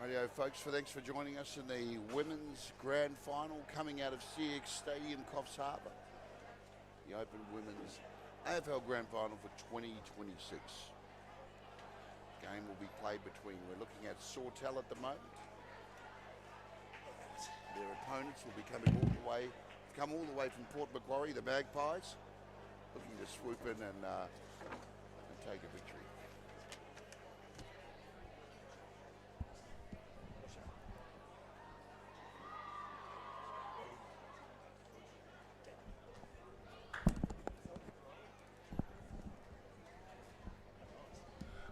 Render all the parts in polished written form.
Radio folks, thanks for joining us in the Women's Grand Final coming out of CX Stadium, Coffs Harbour. The Open Women's AFL Grand Final for 2026. Game will be played between, we're looking at Sawtell at the moment. Their opponents will be come all the way from Port Macquarie, the Magpies, looking to swoop in and take a victory.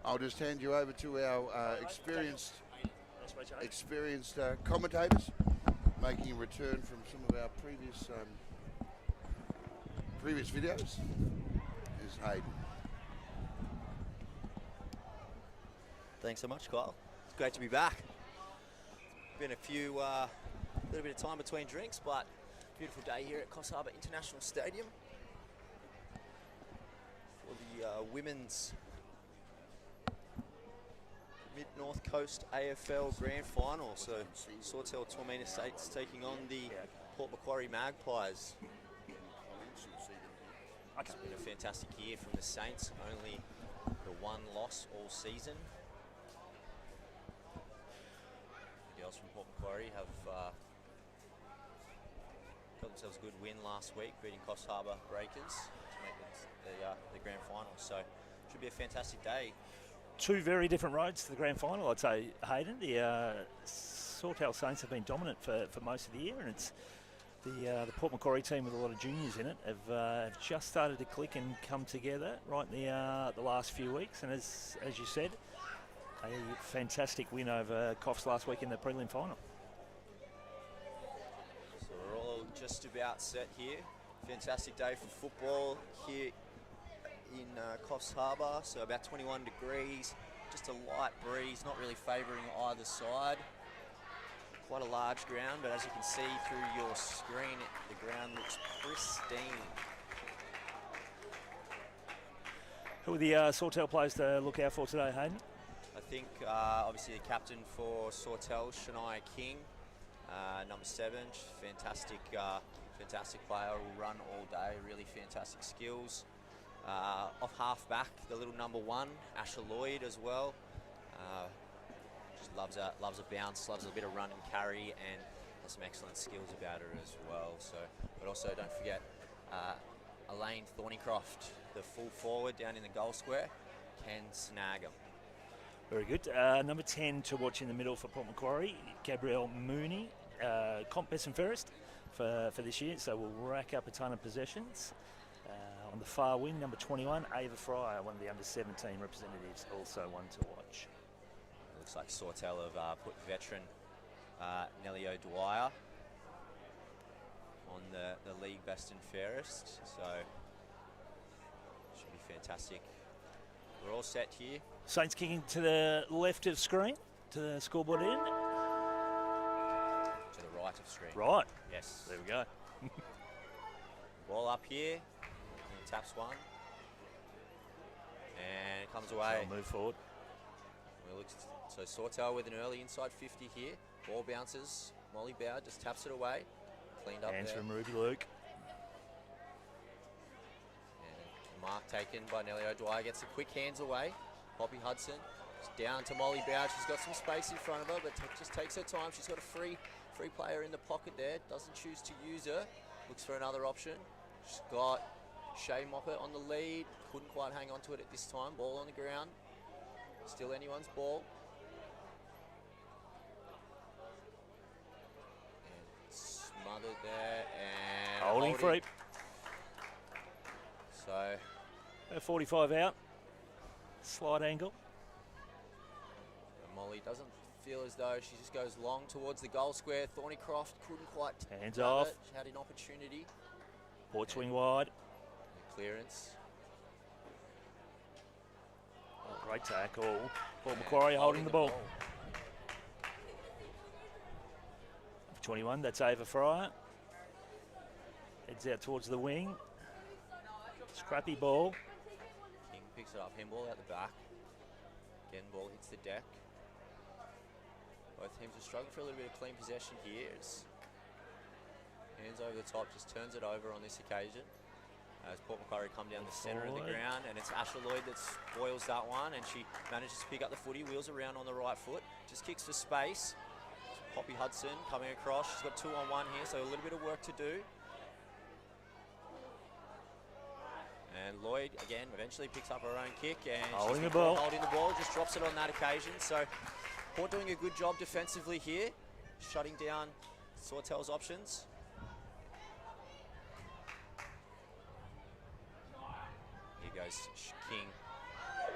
I'll just hand you over to our experienced commentators, making a return from some of our previous videos. Is Hayden. Thanks so much, Kyle. It's great to be back. Been a little bit of time between drinks, but beautiful day here at Coffs Harbour International Stadium for the women's Mid-North Coast AFL Grand Final. So Sawtell Toormina Saints taking on the Port Macquarie Magpies. It's been a fantastic year from the Saints, only the one loss all season. The girls from Port Macquarie have got themselves a good win last week, beating Coffs Harbour Breakers to make the Grand Final. So should be a fantastic day. Two very different roads to the Grand Final, I'd say, Hayden. The Sawtell Saints have been dominant for most of the year, and it's the Port Macquarie team with a lot of juniors in it have just started to click and come together right in the last few weeks. And as you said, a fantastic win over Coffs last week in the prelim final. So we're all just about set here. Fantastic day for football here in Coffs Harbour, so about 21 degrees, just a light breeze, not really favouring either side. Quite a large ground, but as you can see through your screen, the ground looks pristine. Who are the Sawtell players to look out for today, Hayden? I think obviously the captain for Sawtell, Shania King, number 7, fantastic player, will run all day, really fantastic skills. Off half back, the little number 1, Asher Lloyd as well. Just loves a bounce, loves a bit of run and carry, and has some excellent skills about her as well. So, but also don't forget Elaine Thornycroft, the full forward down in the goal square, can snag them. Very good. Number 10 to watch in the middle for Port Macquarie, Gabrielle Mooney, comp best and fairest for this year, so we'll rack up a ton of possessions. On the far wing, number 21, Ava Fryer, one of the under-17 representatives, also one to watch. Looks like Sawtell have put veteran Nellie O'Dwyer on the league best and fairest, so should be fantastic. We're all set here. Saints kicking to the left of screen, to the scoreboard end. To the right of screen. Right. Yes. There we go. Ball up here. Taps one. And it comes away. So move forward. So Sawtell with an early inside 50 here. Ball bounces. Molly Bowd just taps it away. Cleaned up hands there. from Ruby Luke. And mark taken by Nellie O'Dwyer. Gets the quick hands away. Poppy Hudson. Just down to Molly Bowd. She's got some space in front of her, but just takes her time. She's got a free player in the pocket there. Doesn't choose to use her. Looks for another option. She's got Shay Moppet on the lead. Couldn't quite hang on to it at this time. Ball on the ground. Still anyone's ball. And smothered there. And holding free. So 45 out. Slight angle. Molly doesn't feel as though she just goes long towards the goal square. Thornycroft couldn't quite hands off. It. She had an opportunity. Port swing wide. Clearance. Oh, great tackle. Port Macquarie holding the ball. 21, that's Ava Fryer. Heads out towards the wing. Scrappy ball. King picks it up. Handball out the back. Again, ball hits the deck. Both Teams are struggling for a little bit of clean possession here. It's hands over the top, just turns it over on this occasion. As Port Macquarie come down the centre of the ground, and it's Asher Lloyd that spoils that one, and she manages to pick up the footy, wheels around on the right foot, just kicks for space. Poppy Hudson coming across. She's got 2-on-1 here, so a little bit of work to do. And Lloyd, again, eventually picks up her own kick, and holding she's holding the ball, just drops it on that occasion. So Port doing a good job defensively here, shutting down Sawtell's options. Here goes King.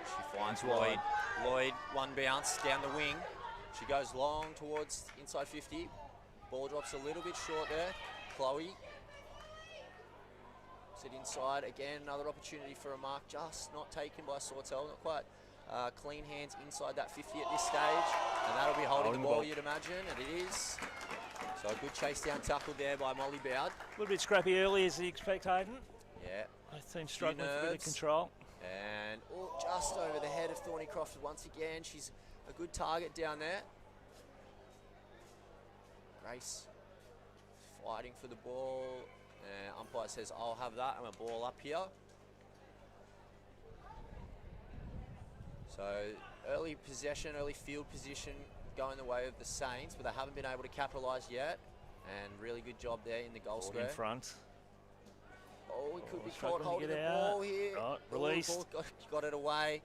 She finds Lloyd. Lloyd, one bounce down the wing. She goes long towards inside 50. Ball drops a little bit short there. Chloe. Sit inside. Again, another opportunity for a mark, just not taken by Sawtell. Not quite clean hands inside that 50 at this stage. And that'll be holding the ball, you'd imagine, and it is. So a good chase down tackle there by Molly Bowd. A little bit scrappy early, as you expect, Hayden. Yeah. Both teams struggling for a bit of control. And just over the head of Thornycroft once again. She's a good target down there. Grace fighting for the ball. Umpire says, I'll have that. I'm a ball up here. So early possession, early field position going the way of the Saints, but they haven't been able to capitalise yet. And really good job there in the goal square. In front. Oh, he could be caught holding the ball here. Right, released. Got it away.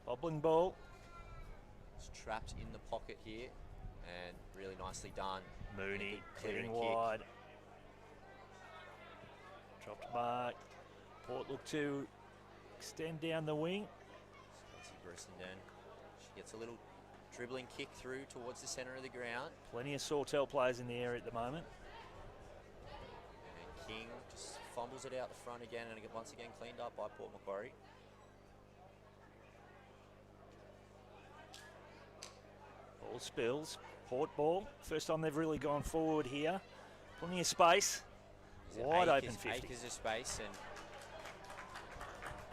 Bobbling ball. It's trapped in the pocket here, and really nicely done. Mooney clearing wide. Dropped mark. Port look to extend down the wing. Spencer Brissenden. She gets a little dribbling kick through towards the centre of the ground. Plenty of Sawtell players in the area at the moment. And King just fumbles it out the front again, and once again cleaned up by Port Macquarie. Ball spills. Port ball. First time they've really gone forward here. Plenty of space. Wide open 50. Acres of space, and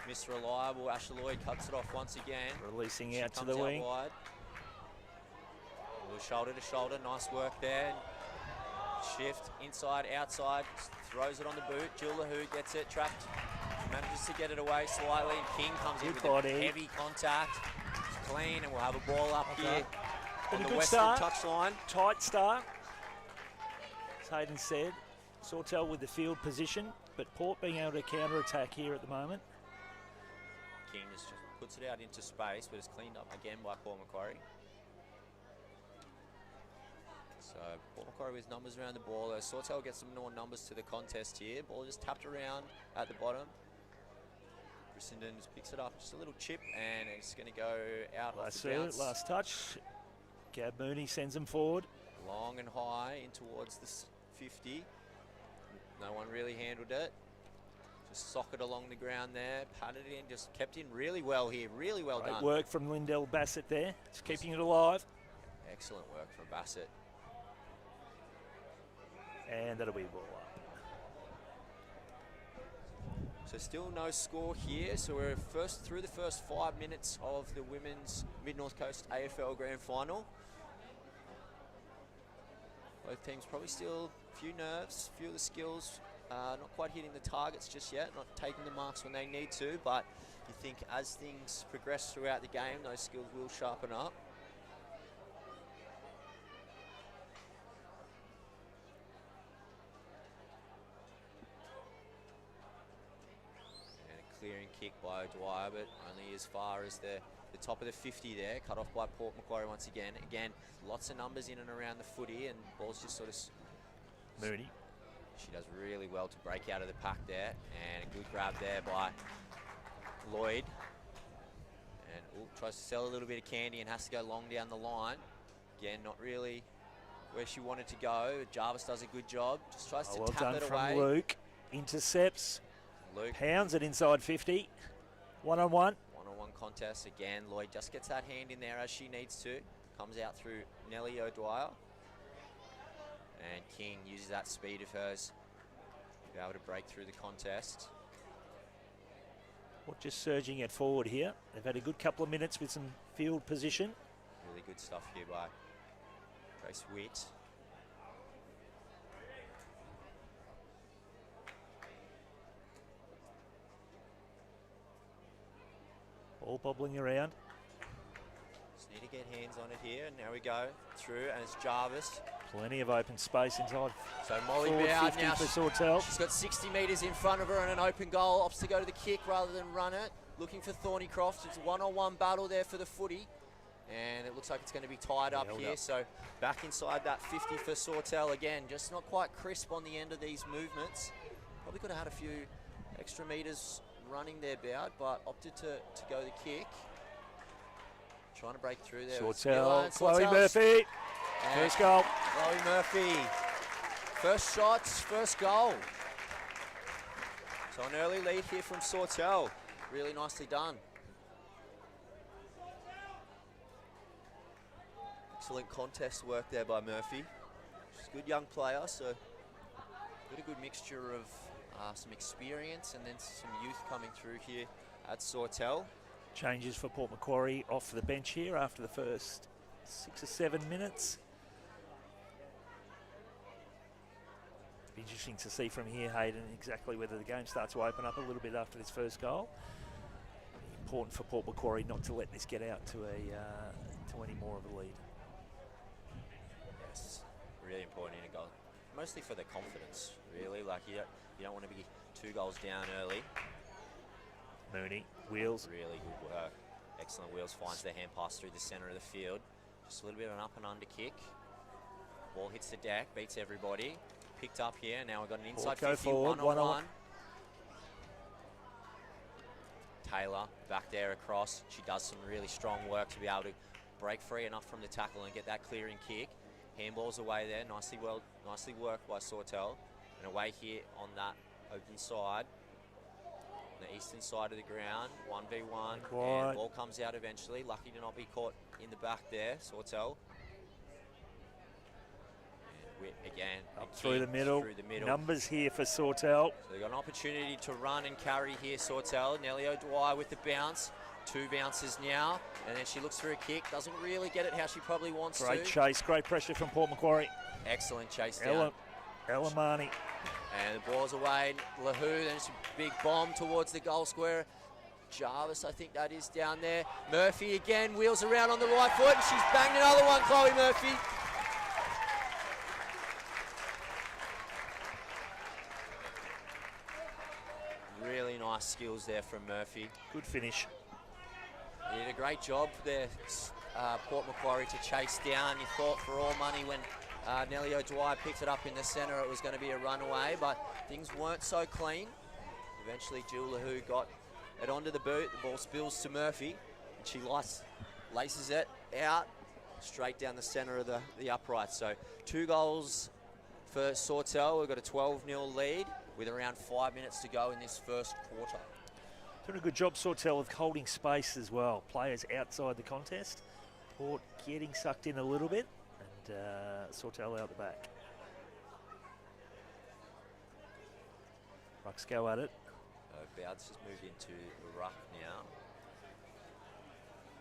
Miss Reliable Asher Lloyd cuts it off once again. Releasing out to the wing. Wide. Shoulder to shoulder, nice work there. Shift, inside, outside, throws it on the boot. Jill LaHoo gets it, trapped, manages to get it away slightly. King comes in with a heavy contact. It's clean, and we'll have a ball up here on the western touchline. Tight start, as Hayden said. Sawtell with the field position, but Port being able to counter-attack here at the moment. King just puts it out into space, but it's cleaned up again by Port Macquarie. So Port Macquarie with numbers around the ball. Sawtell gets some more numbers to the contest here. Ball just tapped around at the bottom. Brissenden just picks it up, just a little chip, and it's going to go out off the bounce. Last touch. Gab Mooney sends him forward. Long and high in towards the 50. No one really handled it. Just socket along the ground there, patted it in, just kept in really well here. Really well done. Great work from Lindell Bassett there. Just keeping it alive. Excellent work from Bassett. And that'll be a ball up. So still no score here. So we're through the first 5 minutes of the Women's Mid-North Coast AFL Grand Final. Both teams probably still a few nerves, a few of the skills, not quite hitting the targets just yet, not taking the marks when they need to, but you think as things progress throughout the game, those skills will sharpen up. Clearing kick by Dwyer, but only as far as the top of the 50 there, cut off by Port Macquarie once again. Again, lots of numbers in and around the footy, and ball's just sort of... Mooney. She does really well to break out of the pack there, and a good grab there by Lloyd. And tries to sell a little bit of candy and has to go long down the line. Again, not really where she wanted to go. Jarvis does a good job, just tries to tap it away. Well done from Luke. Intercepts. Luke pounds it inside 50. One-on-one. One-on-one contest. Again, Lloyd just gets that hand in there as she needs to. Comes out through Nellie O'Dwyer. And King uses that speed of hers to be able to break through the contest. Or just surging it forward here. They've had a good couple of minutes with some field position. Really good stuff here by Grace Witt. Ball bobbling around. Just need to get hands on it here. And now we go through, and it's Jarvis. Plenty of open space inside. So Molly Forward Bowd 50 now. for Sawtell. She's got 60 metres in front of her and an open goal. Opts to go to the kick rather than run it. Looking for Thornycroft. It's a one-on-one battle there for the footy. And it looks like it's going to be tied up here. So back inside that 50 for Sawtell again. Just not quite crisp on the end of these movements. Probably could have had a few extra metres running there, Bowd, but opted to go the kick. Trying to break through there. Sawtell, Chloe Murphy. First goal. Chloe Murphy. First shots, first goal. So an early lead here from Sawtell. Really nicely done. Excellent contest work there by Murphy. She's a good young player, so got a good mixture of some experience and then some youth coming through here at Sawtell. Changes for Port Macquarie off the bench here after the first 6 or 7 minutes. Be interesting to see from here, Hayden, exactly whether the game starts to open up a little bit after this first goal. Important for Port Macquarie not to let this get out to any more of a lead. Yes, really important in a goal. Mostly for the confidence, really. Like you don't want to be 2 goals down early. Mooney, Wheels. Really good work. Excellent. Wheels finds the hand pass through the centre of the field. Just a little bit of an up and under kick. Ball hits the deck, beats everybody. Picked up here. Now we've got an inside 50, forward, one-on-one. Taylor back there across. She does some really strong work to be able to break free enough from the tackle and get that clearing kick. Handballs away there. Nicely worked by Sawtell. And away here on that open side. The eastern side of the ground, 1v1, and ball comes out eventually. Lucky to not be caught in the back there, Sawtell. And Witt again, Up through the middle. Numbers here for Sawtell. So they've got an opportunity to run and carry here, Sawtell. Nellie O'Dwyer with the bounce. 2 bounces now, and then she looks for a kick. Doesn't really get it how she probably wants to. Great chase, great pressure from Port Macquarie. Excellent chase down. Elamani. And the ball's away. Lahoo, then it's a big bomb towards the goal square. Jarvis, I think that is down there. Murphy again, wheels around on the right foot. And she's banged another one, Chloe Murphy. Really nice skills there from Murphy. Good finish. They did a great job there, Port Macquarie, to chase down. You thought for all money when Nellie O'Dwyer picked it up in the centre, it was going to be a runaway, but things weren't so clean. Eventually, Jill Lahoo got it onto the boot. The ball spills to Murphy, and she laces it out straight down the centre of the upright. So 2 goals for Sawtell. We've got a 12-0 lead with around 5 minutes to go in this first quarter. Doing a good job, Sawtell, of holding space as well. Players outside the contest. Port getting sucked in a little bit. And Sawtell out the back. Rucks go at it. Bowd's just moved into the ruck now.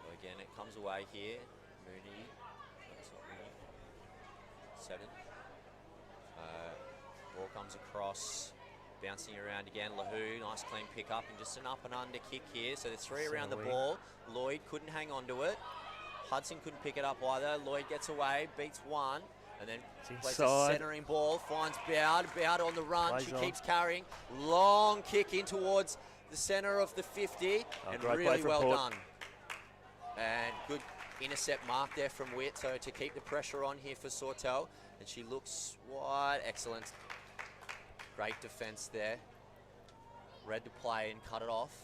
So again, it comes away here. Mooney. That's not Mooney. 7. Ball comes across. Bouncing around again, Lahoo, nice clean pick up and just an up and under kick here. So there's 3 around the ball. Lloyd couldn't hang on to it. Hudson couldn't pick it up either. Lloyd gets away, beats 1, and then plays a centering ball, finds Bowd. Bowd on the run, she keeps carrying. Long kick in towards the centre of the 50, and really well done. And good intercept mark there from Witt, so to keep the pressure on here for Sawtell. And she looks wide, excellent. Great defence there. Read the play and cut it off.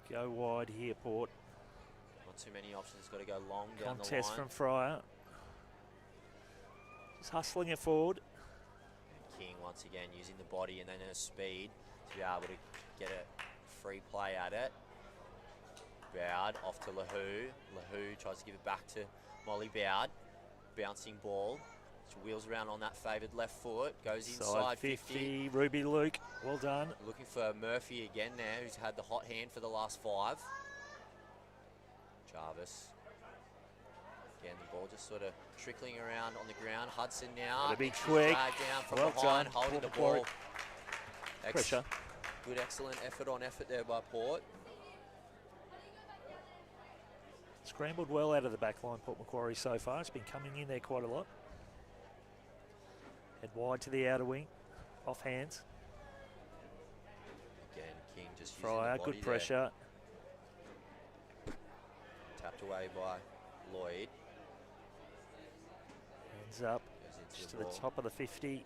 To go wide here, Port. Not too many options. Got to go long down the line. Contest from Fryer. Just hustling it forward. And King once again using the body and then her speed to be able to get a free play at it. Bowd off to Lahoo. Lahoo tries to give it back to Molly Bowd. Bouncing ball. She wheels around on that favoured left foot, goes inside Side 50. Ruby Luke, well done. Looking for Murphy again there, who's had the hot hand for the last 5. Jarvis. Again, the ball just sort of trickling around on the ground. Hudson now. Gotta be quick. Dragged down from Well behind, done. holding the Port ball. Pressure. Good, excellent effort on effort there by Port. Scrambled well out of the back line, Port Macquarie so far. It's been coming in there quite a lot. Head wide to the outer wing, off hands. Again, King just using Fryer, the body good pressure. there. Tapped away by Lloyd. Hands up, Goes into just to the the ball. top of the 50. Yeah,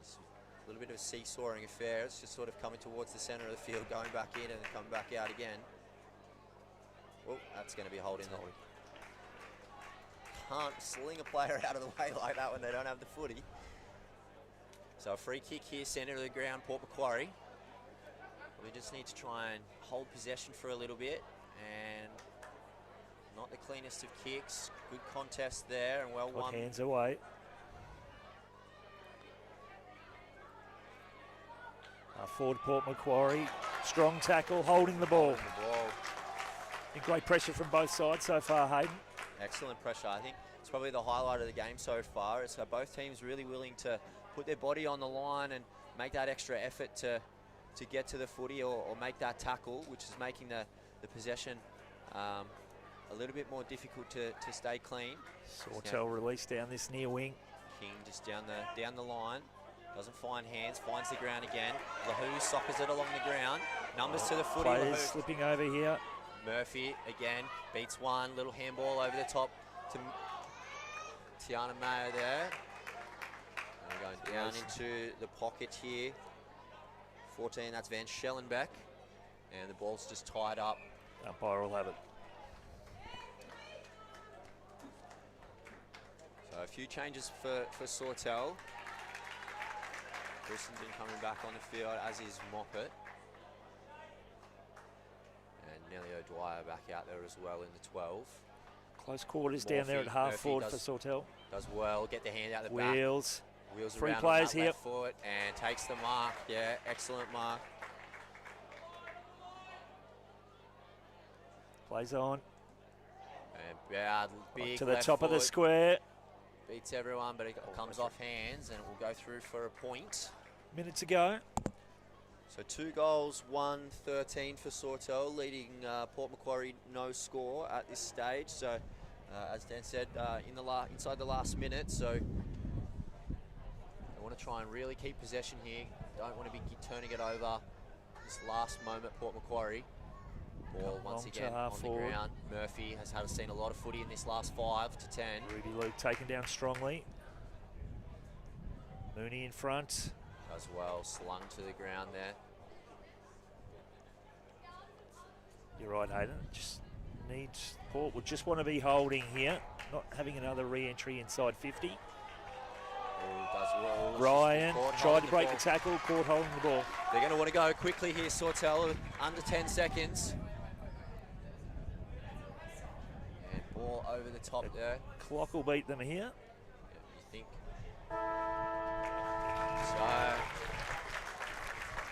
it's a little bit of a seesawing affair. It's just sort of coming towards the centre of the field, going back in and then coming back out again. Oh, that's going to be holding the... Can't sling a player out of the way like that when they don't have the footy. So a free kick here, centre of the ground, Port Macquarie. We just need to try and hold possession for a little bit, and not the cleanest of kicks. Good contest there and well Got won. hands away. Forward Port Macquarie, strong tackle, holding the ball. Holding the ball. And great pressure from both sides so far, Hayden. Excellent pressure. I think it's probably the highlight of the game so far. It's both teams really willing to put their body on the line and make that extra effort to get to the footy or make that tackle, which is making the possession a little bit more difficult to stay clean. Sawtell released down this near wing. King just down the line. Doesn't find hands, finds the ground again. Lahoo soccers it along the ground. Numbers to the footy. Players Lahoo. slipping over here. Murphy again beats one. Little handball over the top to Tiana Mayo there. And going down into the pocket here. 14, that's Van Schellenbeck. And the ball's just tied up. Umpire will have it. So a few changes for Sawtell. Brissenden coming back on the field, as is Moppet. And Nelly O'Dwyer back out there as well in the 12. Close quarters down there at half Murphy forward does- for Sawtell. Does well, get the hand out the back. Wheels. Wheels Three around players on that here. left foot and takes the mark. Yeah, excellent mark. Plays on. And yeah, big To the left top of the foot. square. Beats everyone, but it comes off hands and it will go through for a point. Minutes ago. So 2 goals, 1-13 for Sawtell, leading Port Macquarie no score at this stage. So as Dan said, inside the last minute. So they want to try and really keep possession here. Don't want to be turning it over this last moment, Port Macquarie. Ball once Long to again half on forward. the ground. Murphy has seen a lot of footy in this last 5 to 10. Ruby Luke taken down strongly. Mooney in front. As well, slung to the ground there. You're right, Hayden. Just needs Port would just want to be holding here, not having another re-entry inside 50. Does well. Ryan Caught tried holding to the break ball. the tackle, caught holding the ball. They're going to want to go quickly here, Sawtell, under 10 seconds. And ball over the top there. Clock will beat them here. Yeah, you think. So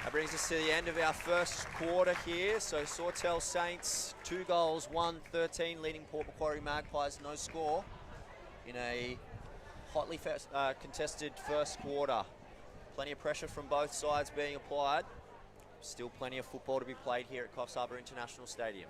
that brings us to the end of our first quarter here. So Sawtell Saints, 2 goals, 1-13, leading Port Macquarie Magpies, no score in a hotly contested first quarter. Plenty of pressure from both sides being applied. Still plenty of football to be played here at Coffs Harbour International Stadium.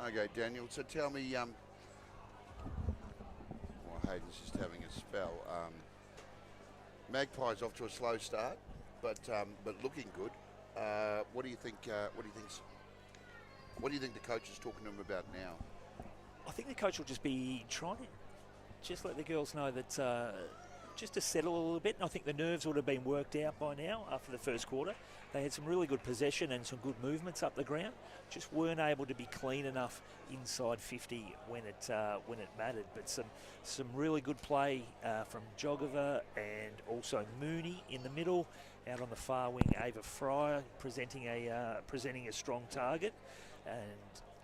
Okay, Daniel, so tell me, well, Hayden's just having a spell. Magpies off to a slow start, but looking good. What do you think? What do you think the coach is talking to him about now? I think the coach will just be trying to just let the girls know that just to settle a little bit. And I think the nerves would have been worked out by now after the first quarter. They had some really good possession and some good movements up the ground. Just weren't able to be clean enough inside 50 when it mattered. But some really good play from Jogova and also Mooney in the middle. Out on the far wing, Ava Fryer presenting a strong target, and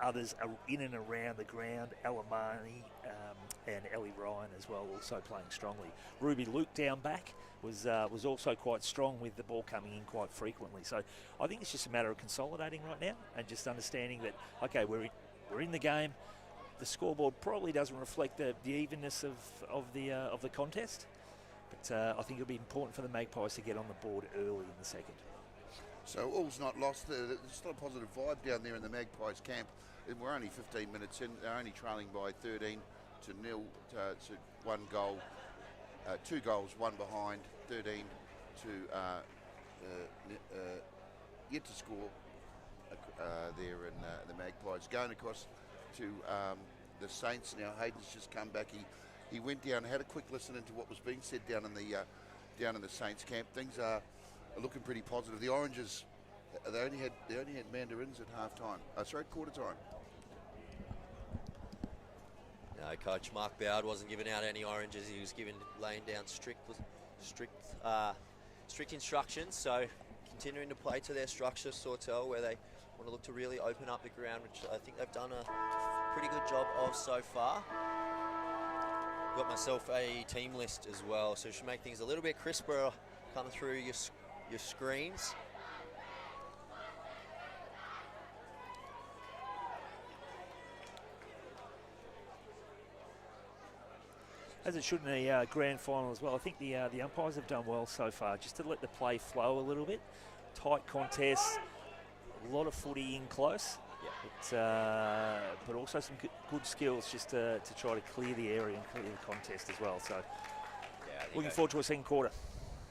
others are in and around the ground. Alamani and Ellie Ryan as well, also playing strongly. Ruby Luke down back was also quite strong with the ball coming in quite frequently. So I think it's just a matter of consolidating right now and just understanding that, okay, we're in the game. The scoreboard probably doesn't reflect the evenness of the contest, but I think it'll be important for the Magpies to get on the board early in the second. So all's not lost. There's still a positive vibe down there in the Magpies camp. We're only 15 minutes in. They're only trailing by 13 to 0 to 1 goal. 2 goals, 1 behind, 13 to yet to score there in the Magpies. Going across to the Saints now. Hayden's just come back. He went down, had a quick listen into what was being said down in the Saints camp. Things are looking pretty positive. The Oranges, they only had mandarins at at quarter time. No, Coach Mark Bowd wasn't giving out any oranges. He was laying down strict instructions. So continuing to play to their structure, Sawtell, where they want to look to really open up the ground, which I think they've done a pretty good job of so far. Got myself a team list as well, so it should make things a little bit crisper coming through your screens. As it should in the grand final as well. I think the umpires have done well so far, just to let the play flow a little bit. Tight contest, a lot of footy in close, but also some good skills just to try to clear the area and clear the contest as well. So looking forward to a second quarter.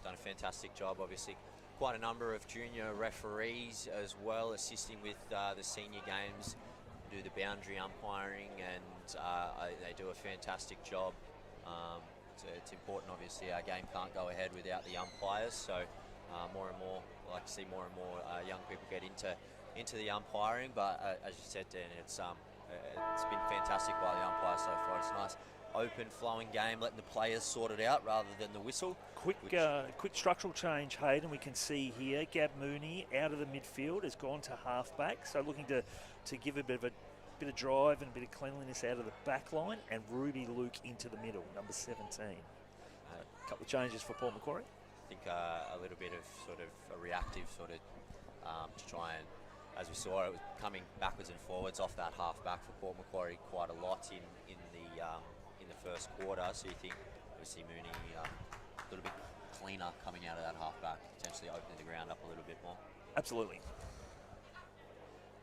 Done a fantastic job, obviously. Quite a number of junior referees as well, assisting with the senior games, do the boundary umpiring, and they do a fantastic job. It's important, obviously. Our game can't go ahead without the umpires, so more and more, I like to see more and more young people get into the umpiring. But as you said, Dan, it's been fantastic by the umpires so far. It's a nice, open, flowing game, letting the players sort it out rather than the whistle. Quick structural change, Hayden. We can see here Gab Mooney out of the midfield has gone to half-back, so looking to give a bit of drive and a bit of cleanliness out of the back line, and Ruby Luke into the middle, number 17. A couple of changes for Paul Macquarie. I think a little bit of sort of a reactive to try and, as we saw, it was coming backwards and forwards off that half-back for Port Macquarie quite a lot in the first quarter. So you think obviously Mooney a little bit cleaner coming out of that half-back, potentially opening the ground up a little bit more. Absolutely.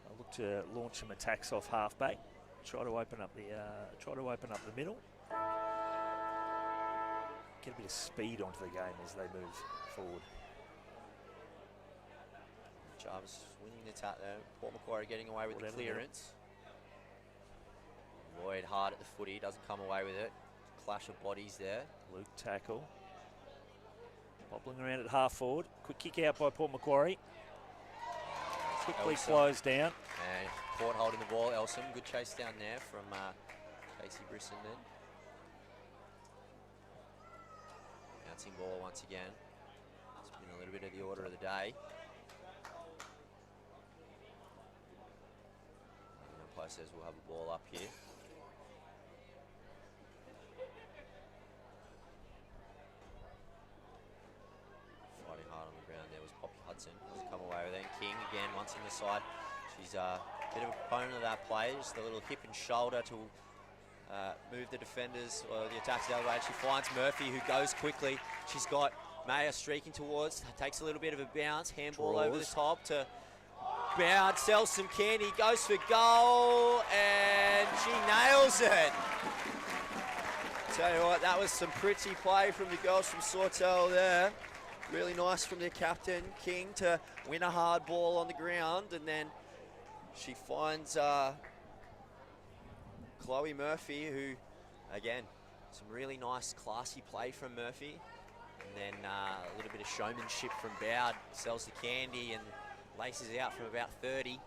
I'll look to launch some attacks off half-back, try to open up the middle, get a bit of speed onto the game as they move forward. Jarvis winning the attack there. Port Macquarie getting away with the clearance. Lloyd hard at the footy, doesn't come away with it. Clash of bodies there. Luke tackle. Bobbling around at half forward. Quick kick out by Port Macquarie. Quickly closed down. And Port holding the ball. Elson, good chase down there from Casey Brisson then. Bouncing ball once again. It's been a little bit of the order of the day. The umpire says we'll have a ball up here. Fighting hard on the ground there was Poppy Hudson. Doesn't come away with it. King again once in the side. She's a bit of a proponent of that play. Just a little hip and shoulder to move the defenders or the attacks the other way. She finds Murphy, who goes quickly. She's got Maya streaking towards. Takes a little bit of a bounce. Handball over the top to Bowd. Sells some candy. Goes for goal. And she nails it. Tell you what, that was some pretty play from the girls from Sawtell there. Really nice from their captain, King, to win a hard ball on the ground, and then she finds Chloe Murphy, who, again, some really nice, classy play from Murphy. And then a little bit of showmanship from Bowd, sells the candy and laces out from about 30.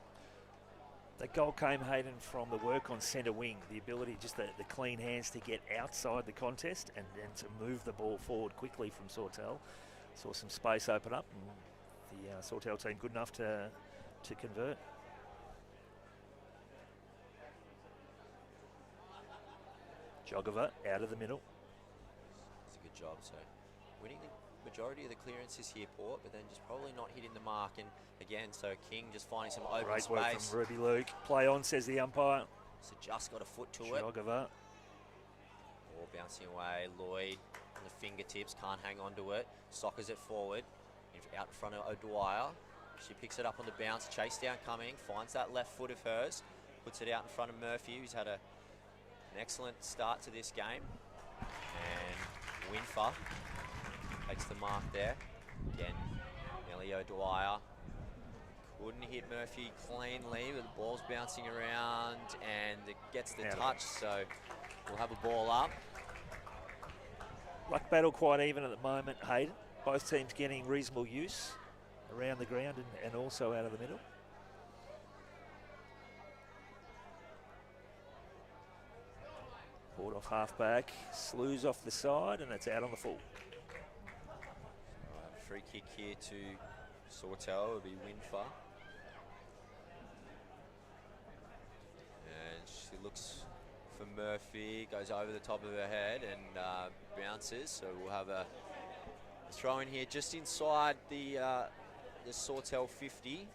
That goal came, Hayden, from the work on centre wing, the ability, just the clean hands to get outside the contest and to move the ball forward quickly from Sawtell. Saw some space open up, and the Sawtell team good enough to convert. Jogova out of the middle. It's a good job. So winning the majority of the clearances here, Port, but then just probably not hitting the mark. And again, so King just finding some open Great space. work from Ruby Luke. Play on, says the umpire. So just got a foot to it. Jogova. Ball bouncing away. Lloyd on the fingertips, can't hang on to it. Sockers it forward, out in front of O'Dwyer. She picks it up on the bounce, chase down coming, finds that left foot of hers, puts it out in front of Murphy, who's had an excellent start to this game. And Winfer takes the mark there. Again, Nellie O'Dwyer couldn't hit Murphy cleanly, but the ball's bouncing around and it gets the touch, so we'll have a ball up. Ruck battle quite even at the moment, Hayden. Both teams getting reasonable use around the ground and also out of the middle. Ball off half-back, slews off the side, and it's out on the full. Free kick here to Sawtell, it'll be Winfer. And she looks for Murphy, goes over the top of her head and bounces, so we'll have a throw in here just inside the Sawtell 50.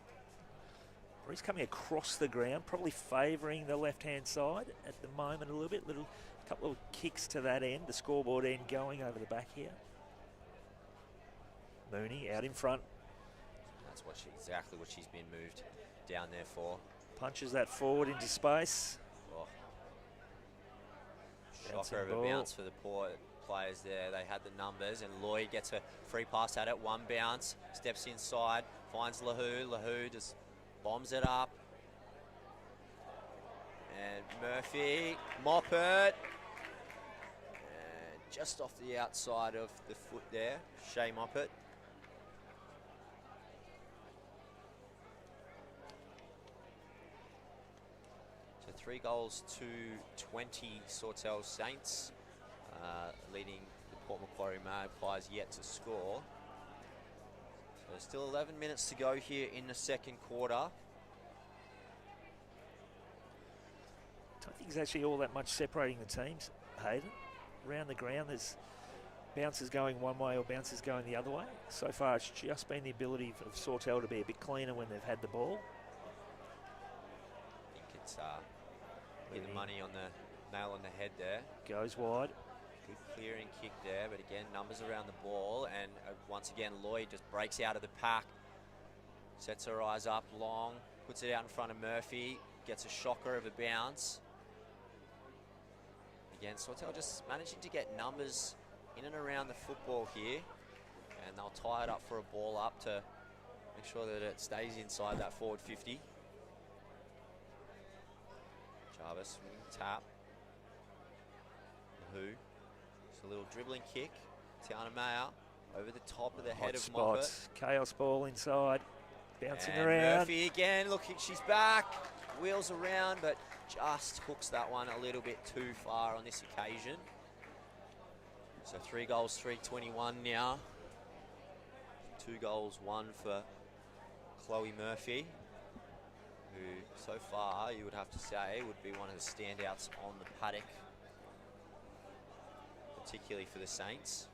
He's coming across the ground, probably favouring the left-hand side at the moment a little bit. Couple of kicks to that end, the scoreboard end going over the back here. Mooney out in front. That's exactly what she's been moved down there for. Punches that forward into space. Oh. Shocker of a bounce for the Port players there. They had the numbers, and Lloyd gets a free pass at it. One bounce, steps inside, finds Lahoo. Lahoo just bombs it up. And Murphy, Moppet. And just off the outside of the foot there, Shea Moppet. So 3 goals to 20 Sawtell Saints, leading the Port Macquarie Magpies yet to score. So there's still 11 minutes to go here in the second quarter. I don't think there's actually all that much separating the teams, Hayden. Around the ground, there's bounces going one way or bounces going the other way. So far, it's just been the ability of Sawtell to be a bit cleaner when they've had the ball. I think it's hit the money on the nail on the head there. Goes wide. Good clearing kick there, but again, numbers around the ball, and once again, Lloyd just breaks out of the pack, sets her eyes up long, puts it out in front of Murphy, gets a shocker of a bounce. Again, Sawtell just managing to get numbers in and around the football here, and they'll tie it up for a ball up to make sure that it stays inside that forward 50. Jarvis, swing tap. Who? It's a little dribbling kick. Tiana Mayer over the top of the head of Moffat. Chaos ball inside, bouncing and around. Murphy again, looking, she's back, wheels around, but just hooks that one a little bit too far on this occasion. So 3 goals, 3:21 now. 2 goals, 1 for Chloe Murphy, who so far you would have to say would be one of the standouts on the paddock, particularly for the Saints.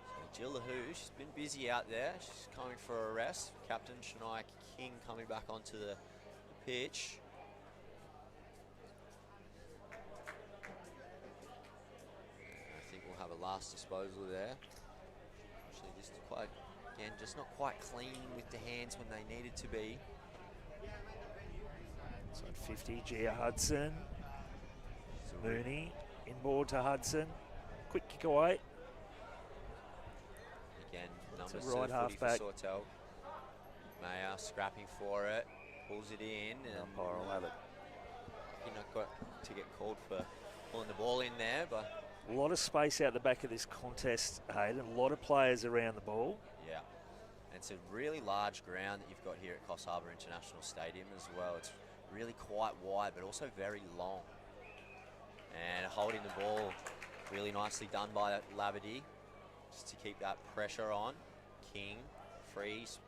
So Jill Lahoo, she's been busy out there. She's coming for a rest. Captain Shania King coming back onto the pitch. I think we'll have a last disposal there. Actually, just quite, again, just not quite clean with the hands when they needed to be. So at 50, Gia Hudson. Mooney inboard to Hudson. Quick kick away. numbers a to right the footy for half-back. Sawtell. Mayer scrapping for it, pulls it in, and Umpire will have it. he not got to get called for pulling the ball in there, but A lot of space out the back of this contest, Hayden. A lot of players around the ball. yeah. And it's a really large ground that you've got here at Coffs Harbour International Stadium as well. It's really quite wide, but also very long. And holding the ball, really nicely done by Labadie, just to keep that pressure on. King, freeze.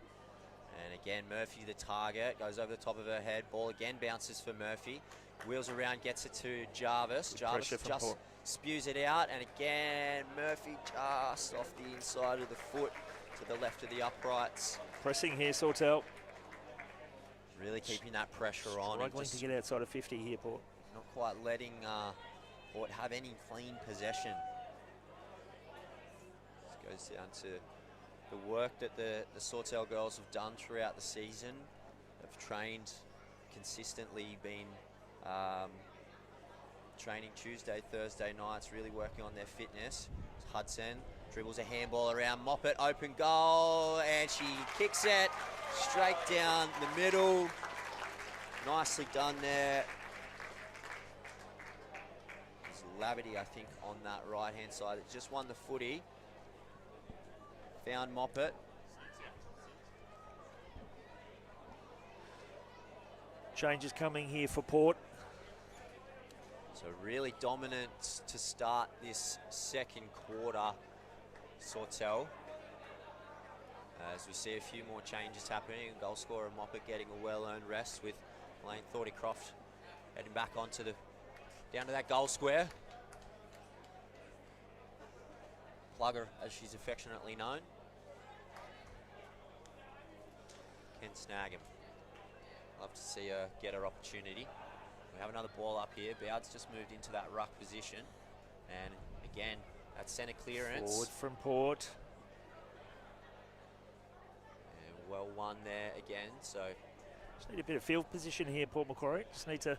And again, Murphy the target, goes over the top of her head. Ball again bounces for Murphy. Wheels around, gets it to Jarvis. Jarvis just spews it out. And again, Murphy just off the inside of the foot to the left of the uprights. Pressing here, Sawtell. Really keeping that pressure on. Struggling to get outside of 50 here, Port. Not quite letting Port have any clean possession. This goes down to the work that the Sawtell girls have done throughout the season. They've trained consistently, been training Tuesday, Thursday nights, really working on their fitness. Hudson dribbles a handball around, Moppet, open goal, and she kicks it straight down the middle. Nicely done there. It's Labadie, I think, on that right-hand side. It just won the footy. Found Moppet. Changes coming here for Port. So really dominant to start this second quarter, Sawtell. As we see a few more changes happening, goal scorer Moppet getting a well-earned rest, with Lane Thorneycroft heading back onto down to that goal square. Plugger, as she's affectionately known. Can snag him. Love to see her get her opportunity. We have another ball up here. Bowd's just moved into that ruck position. And again, that centre clearance. Forward from Port. And well won there again. So Just need a bit of field position here, Port Macquarie. Just need to,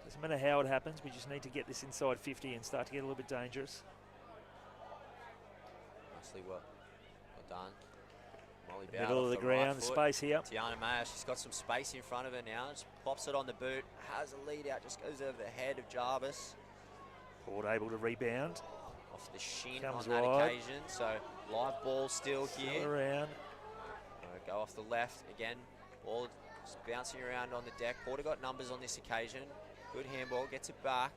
doesn't matter how it happens, we just need to get this inside 50 and start to get a little bit dangerous. nicely well done. Molly Bowd Middle off of the right ground, the foot. space here. Tiana Mayer, she's got some space in front of her now. Just pops it on the boot, has a lead out, just goes over the head of Jarvis. Port able to rebound. Off the shin Comes on that wide. occasion. So live ball still here. Still around. Go off the left again. Ball just bouncing around on the deck. Porter got numbers on this occasion. Good handball, gets it back.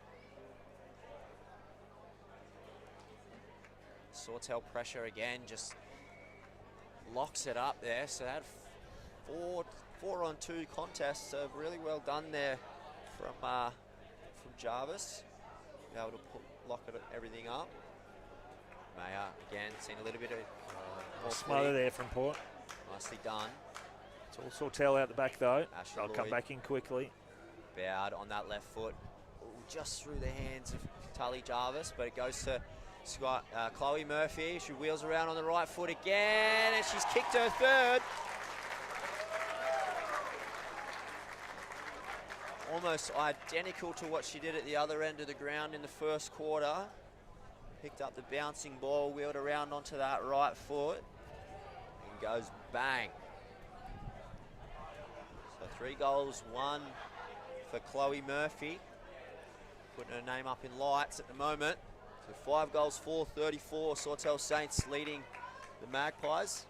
Sawtell pressure again, just locks it up there. So that 4-on-2 contest, so really well done there from Jarvis. Be able to lock everything up. Mayer again, seen a little bit of more Smother footy. there from Port. Nicely done. It's all Sawtell out the back though. Ashley They'll come Lloyd. back in quickly. Bowd on that left foot. Ooh, just through the hands of Tully Jarvis, but it goes to Chloe Murphy. She wheels around on the right foot again, and she's kicked her third. Almost identical to what she did at the other end of the ground in the first quarter. Picked up the bouncing ball, wheeled around onto that right foot, and goes bang. So 3 goals, 1 for Chloe Murphy. Putting her name up in lights at the moment. So 5 goals, 4-34. Sawtell Saints leading the Magpies.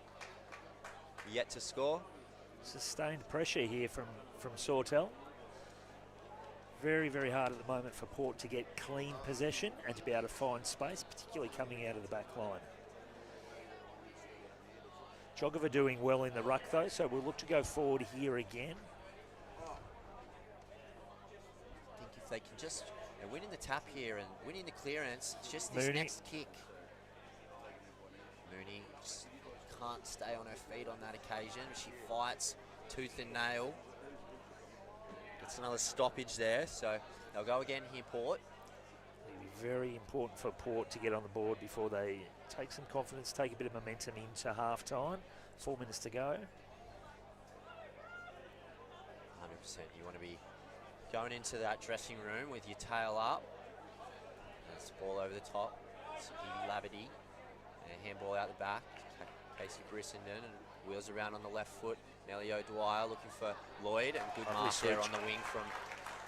Yet to score. Sustained pressure here from Sawtell. Very, very hard at the moment for Port to get clean possession and to be able to find space, particularly coming out of the back line. Jogova doing well in the ruck though, so we'll look to go forward here again. I think if they can just winning the tap here and winning the clearance, it's just this Mooney. next kick. Mooney just can't stay on her feet on that occasion. She fights tooth and nail. It's another stoppage there, so they'll go again here, Port. It'll be very important for Port to get on the board before they take some confidence, take a bit of momentum into half-time. 4 minutes to go. 100%. You want to be going into that dressing room with your tail up. That's ball over the top. It's Evie Labadie. And a handball out the back. Casey Brissenden and wheels around on the left foot. Nellie O'Dwyer looking for Lloyd, and good Lovely mark there switch. on the wing from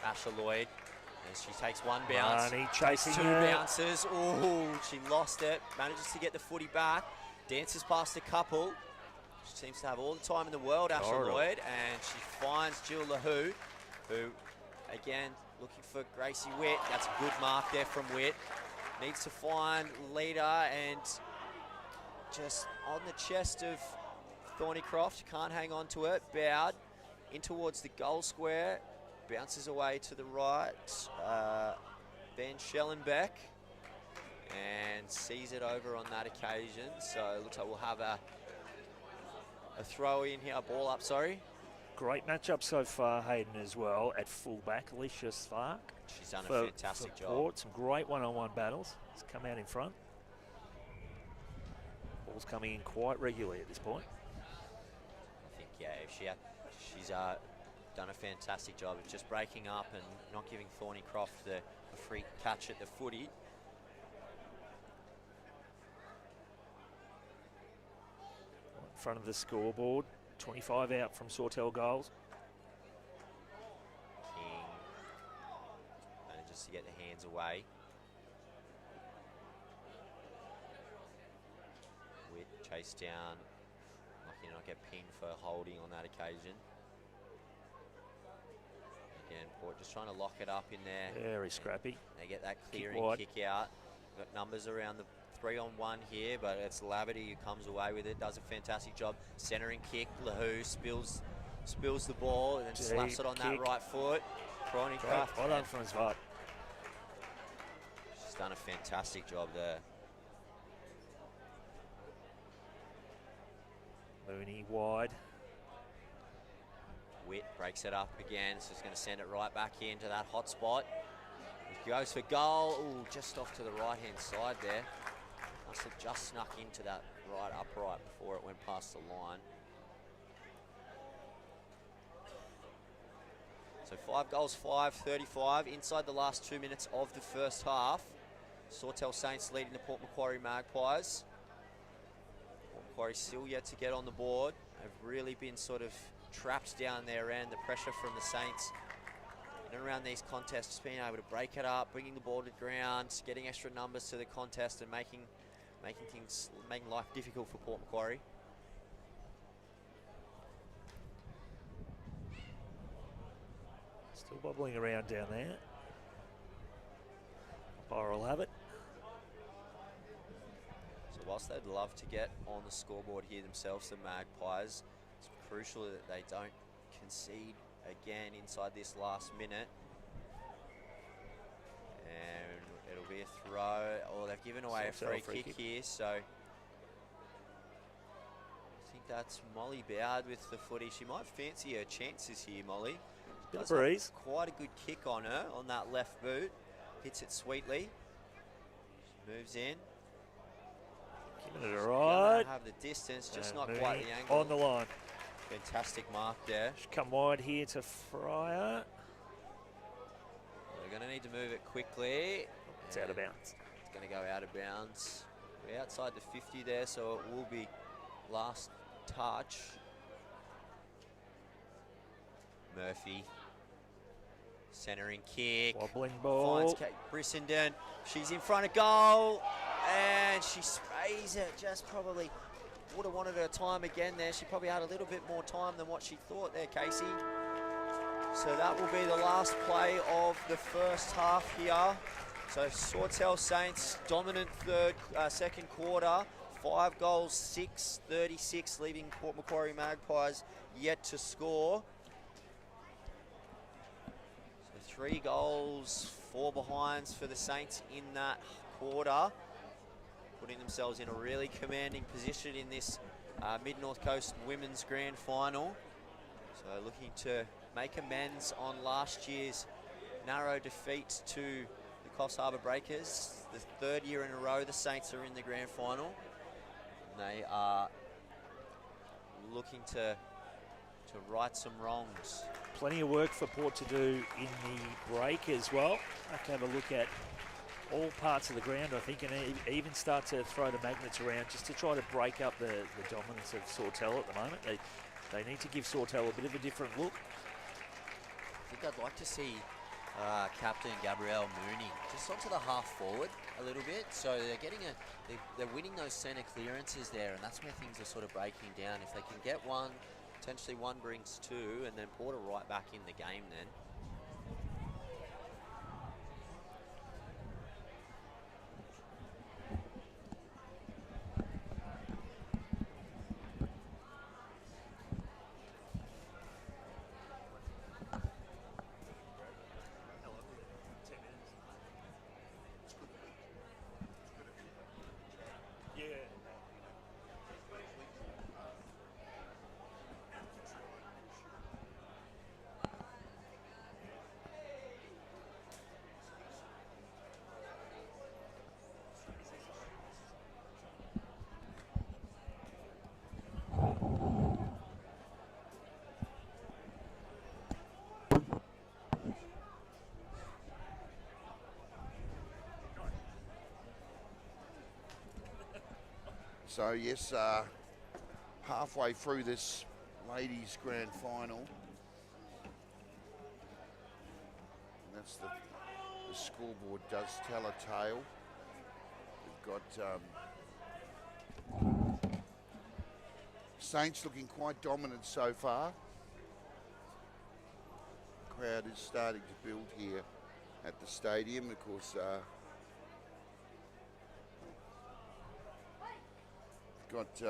Asher Lloyd. And she takes one bounce, Marnie chasing two her. bounces. Oh, she lost it. Manages to get the footy back. Dances past a couple. She seems to have all the time in the world, Asher Corridor. Lloyd, and she finds Jill LaHoo, who, again, looking for Gracie Witt. That's a good mark there from Witt. Needs to find leader, and just on the chest of Thornycroft. Can't hang on to it. Bowed in towards the goal square. Bounces away to the right. Ben Schellenbeck. And sees it over on that occasion. So it looks like we'll have a throw in here. A ball up, sorry. Great matchup so far, Hayden, as well, at fullback. Alicia Stark. She's done a fantastic job. Port, some great one-on-one battles. She's come out in front. Ball's coming in quite regularly at this point. I think, yeah, she's done a fantastic job of just breaking up and not giving Thornycroft the free catch at the footy. In front of the scoreboard, 25 out from Sawtell goals. King manages to get the hands away. Witt chased down. Lucky to not get pinned for holding on that occasion. Again, Port just trying to lock it up in there. Very scrappy. They get that Kick clearing wide. kick out. Got numbers around the 3-on-1 here, but it's Laverty who comes away with it. Does a fantastic job. Centering kick. LaHoo spills the ball and then slaps it on that kick. right foot. Thornycroft. Well done from his part. She's done a fantastic job there. Mooney wide. Witt breaks it up again, so he's going to send it right back into that hot spot. He goes for goal. Ooh, just off to the right-hand side there. Must have just snuck into that right upright before it went past the line. So 5 goals, 5-35 inside the last 2 minutes of the first half. Sawtell Saints leading the Port Macquarie Magpies. Port Macquarie still yet to get on the board. They've really been sort of trapped down their end. The pressure from the Saints in and around these contests, being able to break it up, bringing the ball to the ground, getting extra numbers to the contest, and making life difficult for Port Macquarie. Still bubbling around down there. Umpire will have it. So whilst they'd love to get on the scoreboard here themselves, the Magpies, it's crucial that they don't concede again inside this last minute. And it'll be a throw. Oh, they've given away a Sawtell free kick here, so I think that's Molly Bowd with the footy. She might fancy her chances here, Molly. Bit of Does have breeze. quite a good kick on her on that left boot. Hits it sweetly. She moves in. Giving it a She's right. gonna have the distance, just And not Mooney quite the angle. on the line. Fantastic mark there. She's come wide here to Fryer. They're going to need to move it quickly. It's out of And bounds. It's going to go out of bounds. We're outside the 50 there, so it will be last touch. Murphy. Centering kick. Wobbling ball. Finds Kate Brissenden. She's in front of goal. And she sprays it. Just probably would have wanted her time again there. She probably had a little bit more time than what she thought there, Casey. So that will be the last play of the first half here. So Sawtell Saints dominant second quarter. 5 goals, 6-36, leaving Port Macquarie Magpies yet to score. So 3 goals, 4 behinds for the Saints in that quarter, putting themselves in a really commanding position in this Mid-North Coast Women's Grand Final. So looking to make amends on last year's narrow defeat to the Coffs Harbour Breakers. The 3rd year in a row the Saints are in the Grand Final. They are looking to right some wrongs. Plenty of work for Port to do in the break as well. I can have a look at all parts of the ground, I think, and even start to throw the magnets around just to try to break up the dominance of Sawtell at the moment. They need to give Sawtell a bit of a different look. I think I'd like to see Captain Gabrielle Mooney just onto the half forward a little bit, so they're getting they're winning those centre clearances there, and that's where things are sort of breaking down. If they can get one, potentially one brings two, and then Porter right back in the game then. So yes, halfway through this ladies' grand final, and that's the scoreboard does tell a tale. We've got Saints looking quite dominant so far. Crowd is starting to build here at the stadium. Of course, got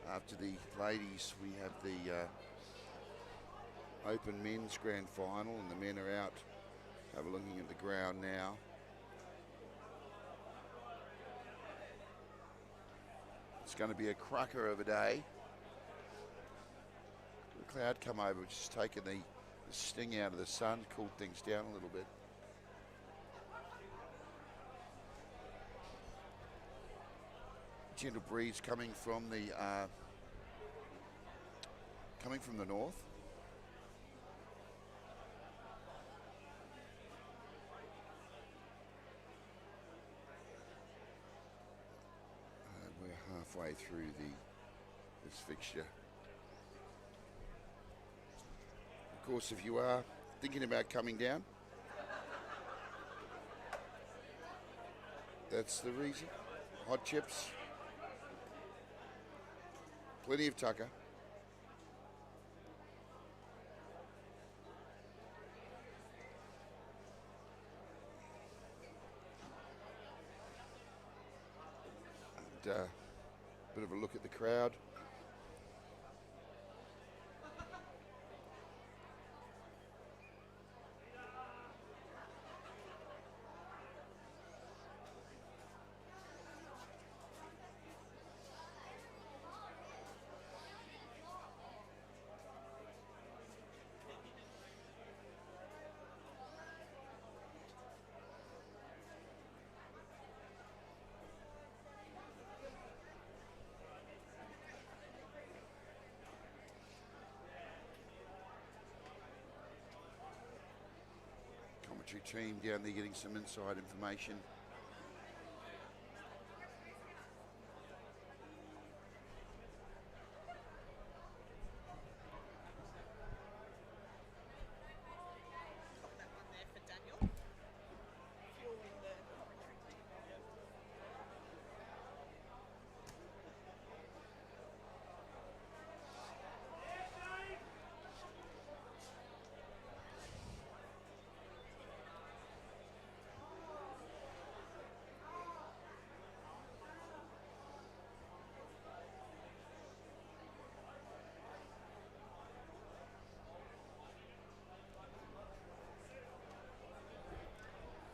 after the ladies, we have the open men's grand final, and the men are out looking at the ground now. It's going to be a cracker of a day. The cloud come over, which has taken the sting out of the sun, cooled things down a little bit. Gentle breeze coming from the north. We're halfway through this fixture. Of course, if you are thinking about coming down, that's the reason. Hot chips. Plenty of tucker. And a bit of a look at the crowd. Team down there getting some inside information.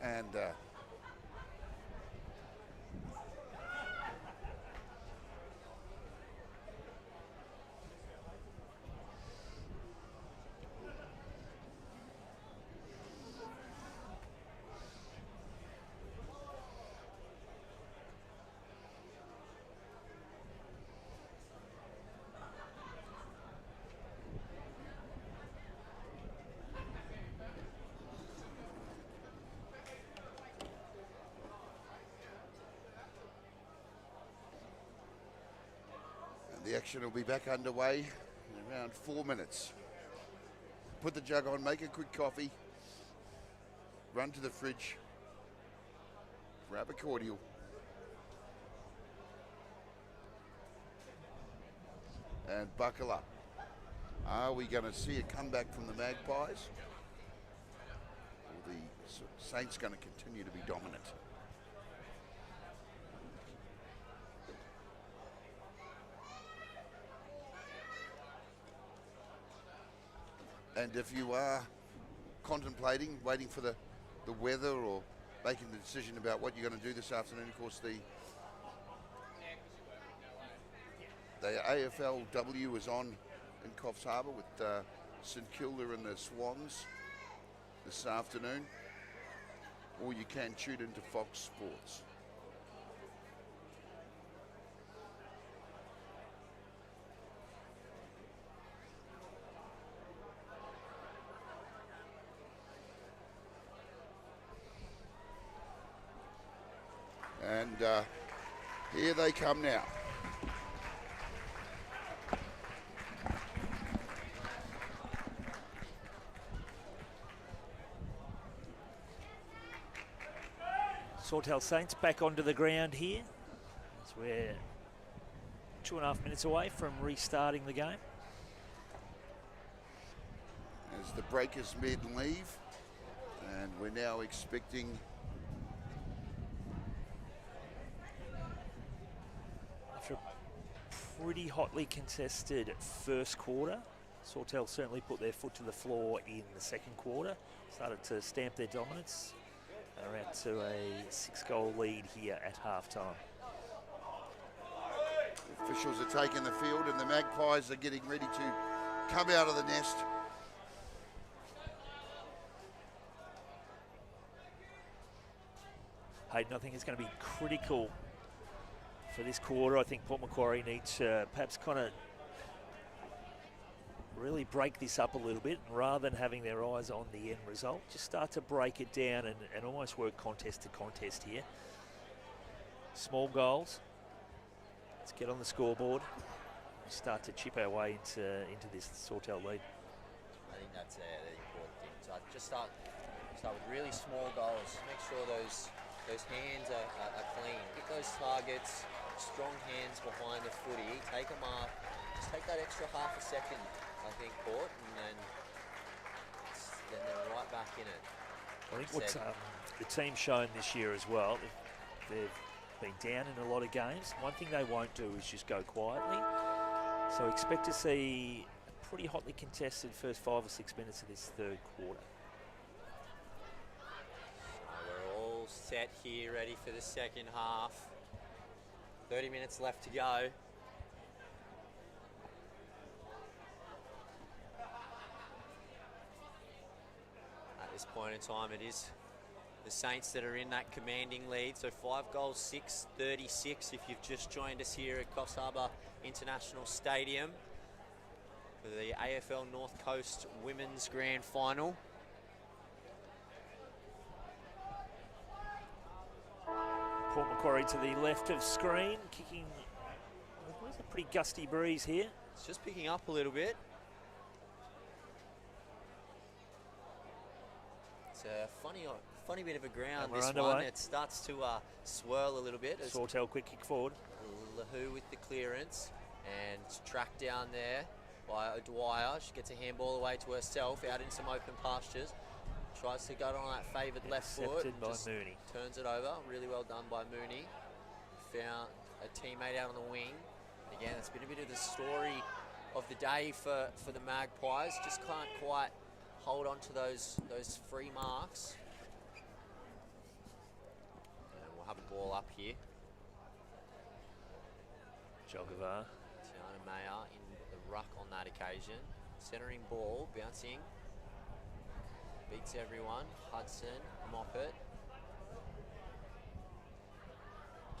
And action will be back underway in around 4 minutes. Put the jug on, make a quick coffee, run to the fridge, grab a cordial. And buckle up. Are we going to see a comeback from the Magpies? Or the Saints going to continue to be dominant? And if you are contemplating, waiting for the weather or making the decision about what you're going to do this afternoon, of course, the AFLW is on in Coffs Harbour with St Kilda and the Swans this afternoon, or you can tune into Fox Sports. And here they come now. Sawtell Saints back onto the ground here. As we're 2.5 minutes away from restarting the game. As the breakers mid leave, and we're now expecting after a pretty hotly contested first quarter, Sawtell certainly put their foot to the floor in the second quarter, started to stamp their dominance. They're out to a 6-goal lead here at halftime. officials are taking the field and the Magpies are getting ready to come out of the nest. Hayden, I think it's going to be critical for this quarter. I think Port Macquarie needs to perhaps kind of really break this up a little bit, and rather than having their eyes on the end result, just start to break it down and almost work contest to contest here. Small goals. Let's get on the scoreboard. Start to chip our way into this Sawtell lead. I think that's the important thing. So just start with really small goals. Make sure those hands are clean. Get those targets, strong hands behind the footy. Take them up. Just take that extra half a second, I think, Port, and then they're right back in it. I think what's the team's shown this year as well, they've been down in a lot of games. One thing they won't do is just go quietly. So expect to see a pretty hotly contested first 5 or 6 minutes of this third quarter. We're all set here, ready for the second half. 30 minutes left to go. At this point in time, it is the Saints that are in that commanding lead. So 5 goals, 6-36 if you've just joined us here at Coffs Harbour International Stadium for the AFL North Coast Women's Grand Final. Port Macquarie to the left of screen, kicking. There's a pretty gusty breeze here. It's just picking up a little bit. It's a funny bit of a ground, this one. It starts to swirl a little bit. Sawtell quick kick forward. Lahu with the clearance and tracked down there by O'Dwyer. She gets a handball away to herself out in some open pastures. Tries to go on that favoured left foot. Intercepted by Mooney. Turns it over. Really well done by Mooney. Found a teammate out on the wing. Again, it's been a bit of the story of the day for the Magpies. Just can't quite hold on to those free marks. And we'll have a ball up here. Jogovar. Tiana Mayer in the ruck on that occasion. Centering ball, bouncing. Beats everyone. Hudson, Moppet.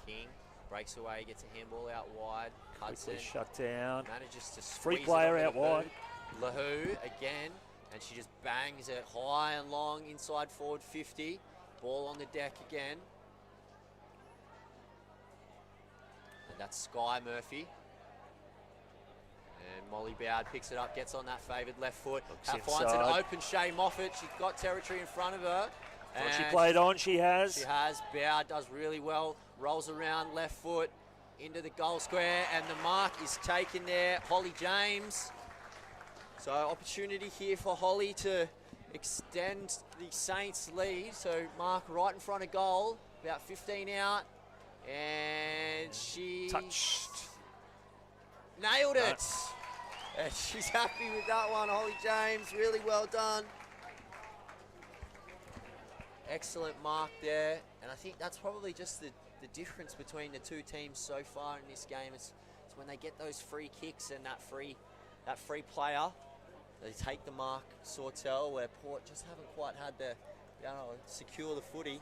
King breaks away, gets a handball out wide. Hudson quickly shut down. Manages to Free squeeze player it out wide. Lahu again, and she just bangs it high and long inside forward 50. Ball on the deck again. And that's Sky Murphy. And Molly Bowd picks it up, gets on that favoured left foot. Looks Finds an inside. open Shay Moffat. She's got territory in front of her. What she And played on, she has. She has. Bowd does really well. Rolls around left foot into the goal square, and the mark is taken there. Holly James. So opportunity here for Holly to extend the Saints lead. So mark right in front of goal, about 15 out, and she Touched. nailed it. And she's happy with that one, Holly James. Really well done. Excellent mark there, and I think that's probably just the difference between the two teams so far in this game. It's when they get those free kicks and that free player, they take the mark. Sawtell, where Port just haven't quite had the, secure the footy.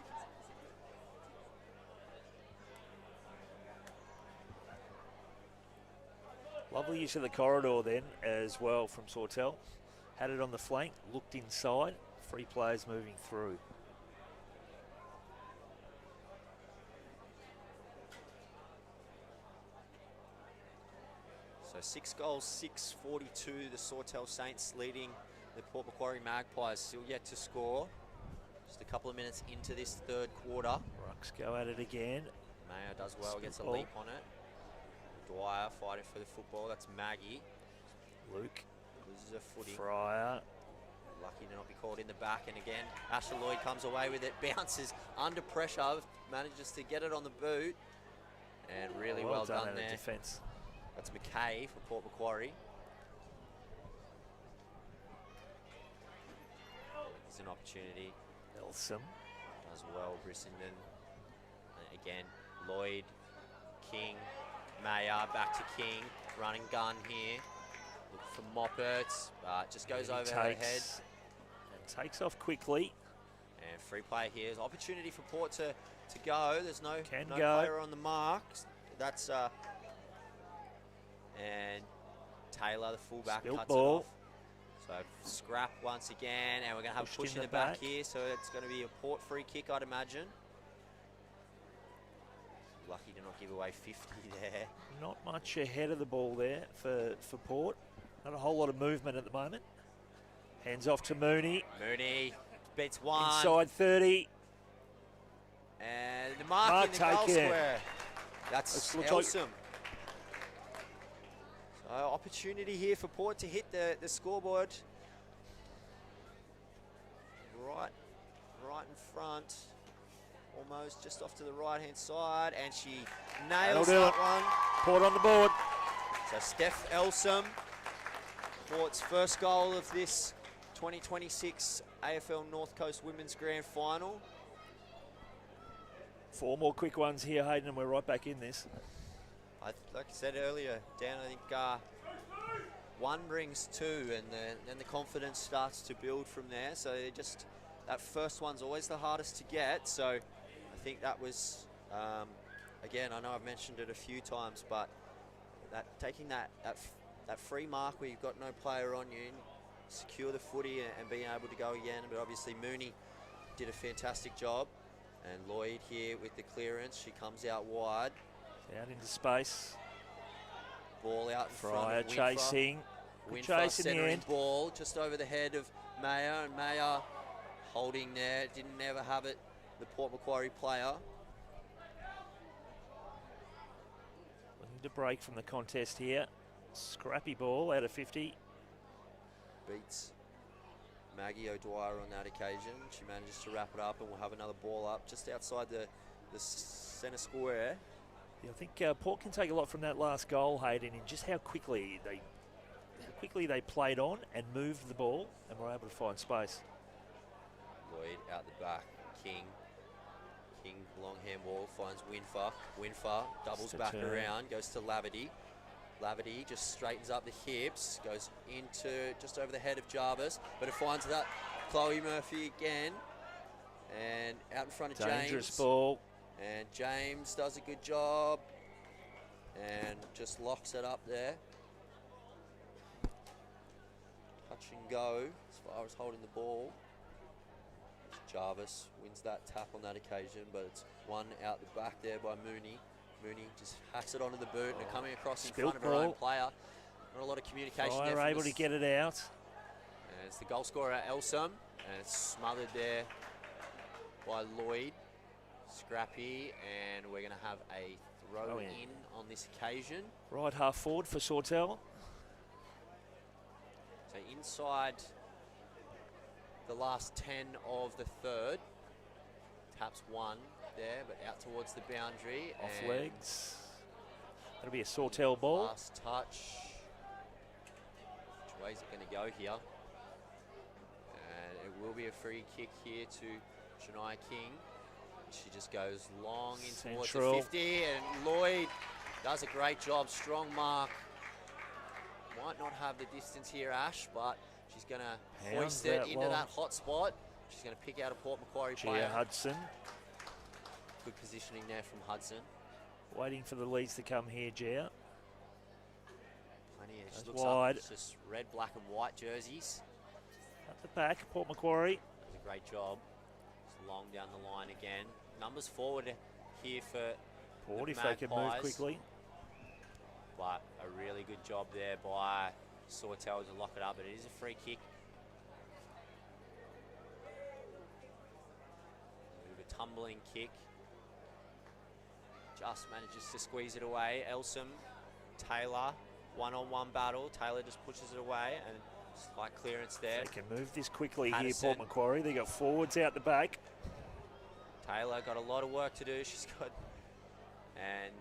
Lovely use of the corridor then as well from Sawtell. Had it on the flank, looked inside, free players moving through. So 6 goals, 6-42, the Sawtell Saints leading the Port Macquarie Magpies, still yet to score. Just a couple of minutes into this third quarter. Rucks go at it again. Mayo does well, Split gets a ball. leap on it. Dwyer fighting for the football, that's Maggie. Luke. Loses a footy. Fryer. Lucky to not be called in the back, and again, Asher Lloyd comes away with it, bounces under pressure, manages to get it on the boot, and really well done out there. of defence. That's McKay for Port Macquarie. There's an opportunity. Elsom. Does well, Brissenden. And again, Lloyd, King, Mayer, back to King. Running gun here. Look for Moppert. Just goes over her head. And takes off quickly. And free play here. There's opportunity for Port to go. There's no Can go. player on the mark. That's and Taylor, the fullback, Spilt cuts ball. it off. So scrap once again, and we're going to have a Pushed push in the back here. So it's going to be a Port free kick, I'd imagine. Lucky to not give away 50 there. Not much ahead of the ball there for Port. Not a whole lot of movement at the moment. Hands off to Mooney. Mooney beats one. Inside 30. And the mark in the goal taken. square. That's Looks Elsom. So opportunity here for Port to hit the scoreboard. Right in front. Almost just off to the right-hand side, and she nails That'll do that it. one. Port on the board. So Steph Elsom, Port's first goal of this 2026 AFL North Coast Women's Grand Final. 4 more quick ones here, Hayden, and we're right back in this. Like I said earlier, Dan, I think one brings two, and then the confidence starts to build from there. So that first one's always the hardest to get. So I think that was, again, I know I've mentioned it a few times, but taking that free mark where you've got no player on you, secure the footy and being able to go again. But obviously Mooney did a fantastic job. And Lloyd here with the clearance. She comes out wide. Out into space. Ball out in Fryer front of Winfrey. chasing. Good Winfrey chase in the centering end. ball just over the head of Mayer, and Mayer holding there. Didn't never have it, the Port Macquarie player. Looking to break from the contest here. Scrappy ball out of 50. Beats Maggie O'Dwyer on that occasion. She manages to wrap it up, and we'll have another ball up just outside the centre square. Yeah, I think Port can take a lot from that last goal, Hayden, in just how quickly they played on and moved the ball and were able to find space. Lloyd out the back. King long handball finds Winfrey. Winfrey doubles back around, goes to Laverty. Laverty just straightens up the hips, goes into just over the head of Jarvis, but it finds that Chloe Murphy again, and out in front of Dangerous James. ball. And James does a good job and just locks it up there. Touch and go as far as holding the ball. Jarvis wins that tap on that occasion, but it's one out the back there by Mooney. Mooney just hacks it onto the boot and coming across in front of her own player. Not a lot of communication Fryer there. able to get it out. And it's the goal scorer, Elsom, and it's smothered there by Lloyd. Scrappy, and we're going to have a throw in on this occasion. Right half forward for Sawtell. So inside the last 10 of the third. Taps one there, but out towards the boundary. Off legs. That'll be a Sawtell ball. Last touch. Which way is it going to go here? And it will be a free kick here to Shania King. She just goes long in towards the 50, and Lloyd does a great job. Strong mark. Might not have the distance here, Ash, but she's going to hoist it into that hot spot. She's going to pick out a Port Macquarie player. Hudson. Good positioning there from Hudson. Waiting for the leads to come here, Gia. Plenty. She Goes looks wide. up. It's just red, black, and white jerseys. At the back, Port Macquarie. Does a great job. It's long down the line again. Numbers forward here for Port, the if they can move Magpies. quickly. But a really good job there by Sawtell to lock it up, but it is a free kick. A tumbling kick. Just manages to squeeze it away. Elsom, Taylor, one-on-one battle. Taylor just pushes it away, and slight clearance there. They can move this quickly Patterson. here, Port Macquarie. They got forwards out the back. Taylor got a lot of work to do. She's got, and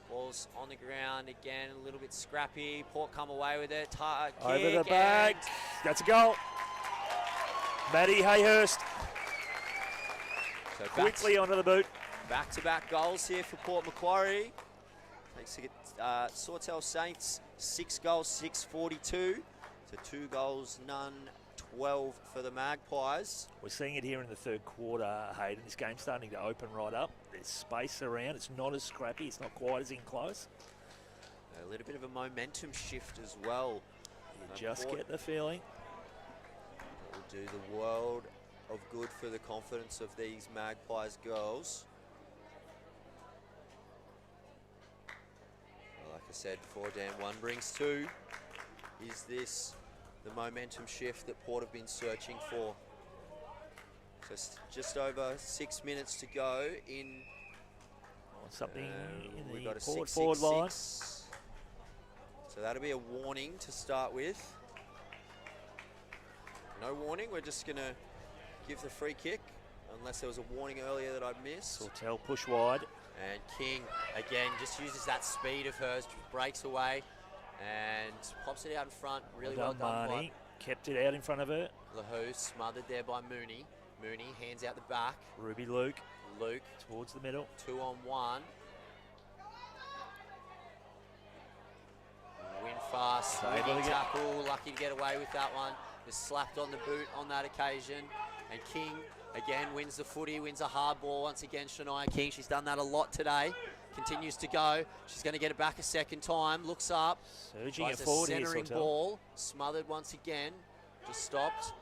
ball's on the ground again, a little bit scrappy. Port come away with it. Over the back. That's a goal. Maddie Hayhurst. So Quickly onto the boot. Back-to-back goals here for Port Macquarie. Thanks to Sawtell Saints, 6 goals, 6-42. So 2 goals, none, 12 for the Magpies. We're seeing it here in the third quarter, Hayden. This game's starting to open right up. There's space around. It's not as scrappy. It's not quite as in close. A little bit of a momentum shift as well. You just get the feeling. It will do the world of good for the confidence of these Magpies girls. Well, like I said before, Dan, 1 brings 2. Is this the momentum shift that Port have been searching for? So just over 6 minutes to go in. Something in we've the got a Port 6-6-6. forward line. So that'll be a warning to start with. No warning, we're just going to give the free kick, unless there was a warning earlier that I'd missed. Sawtell push wide. And King, again, just uses that speed of hers, breaks away, and pops it out in front. Really well done. Marnie. Kept it out in front of her. Lahoo smothered there by Mooney. Mooney hands out the back. Ruby Luke. Luke. Towards the middle. 2-on-1. Win fast. Leading tackle. Lucky to get away with that one. Just slapped on the boot on that occasion. And King, again, wins the footy, wins a hard ball. Once again, Shania King. She's done that a lot today. Continues to go. She's going to get it back a second time. Looks up. Surging it forward here, centering Sawtell. ball. Smothered once again. Just stopped.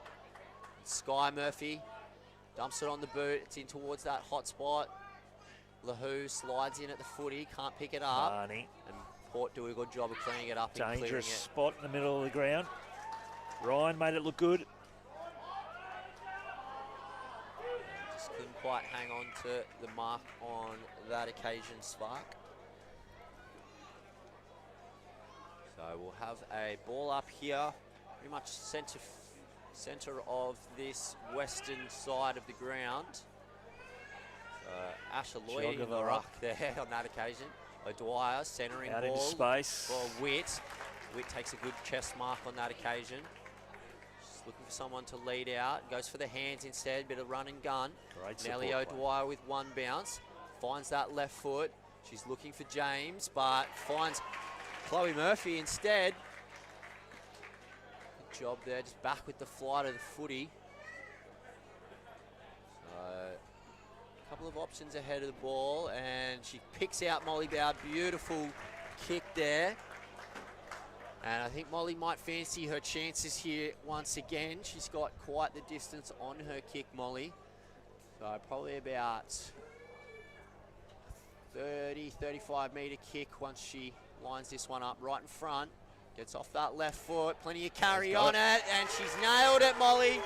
Sky Murphy dumps it on the boot. It's in towards that hot spot. Lahoo slides in at the footy. Can't pick it up. Marnie. And Port do a good job of cleaning it up and clearing Dangerous it. spot in the middle of the ground. Ryan made it look good. Just couldn't quite hang on to the mark on that occasion, Spark. So we'll have a ball up here, pretty much center of this western side of the ground. Asher Lloyd in the ruck there on that occasion. O'Dwyer centering Out ball into space. for Witt. Witt takes a good chest mark on that occasion. Just looking for someone to lead out. Goes for the hands instead, bit of run and gun. Great Nellie support O'Dwyer with 1 bounce. Finds that left foot. She's looking for James, but finds Chloe Murphy instead. Good job there, just back with the flight of the footy. So, a couple of options ahead of the ball, and she picks out Molly Bowd. Beautiful kick there. And I think Molly might fancy her chances here once again. She's got quite the distance on her kick, Molly. So probably about 30, 35 metre kick once she lines this one up right in front. Gets off that left foot, plenty of carry on it, and she's nailed it, Molly.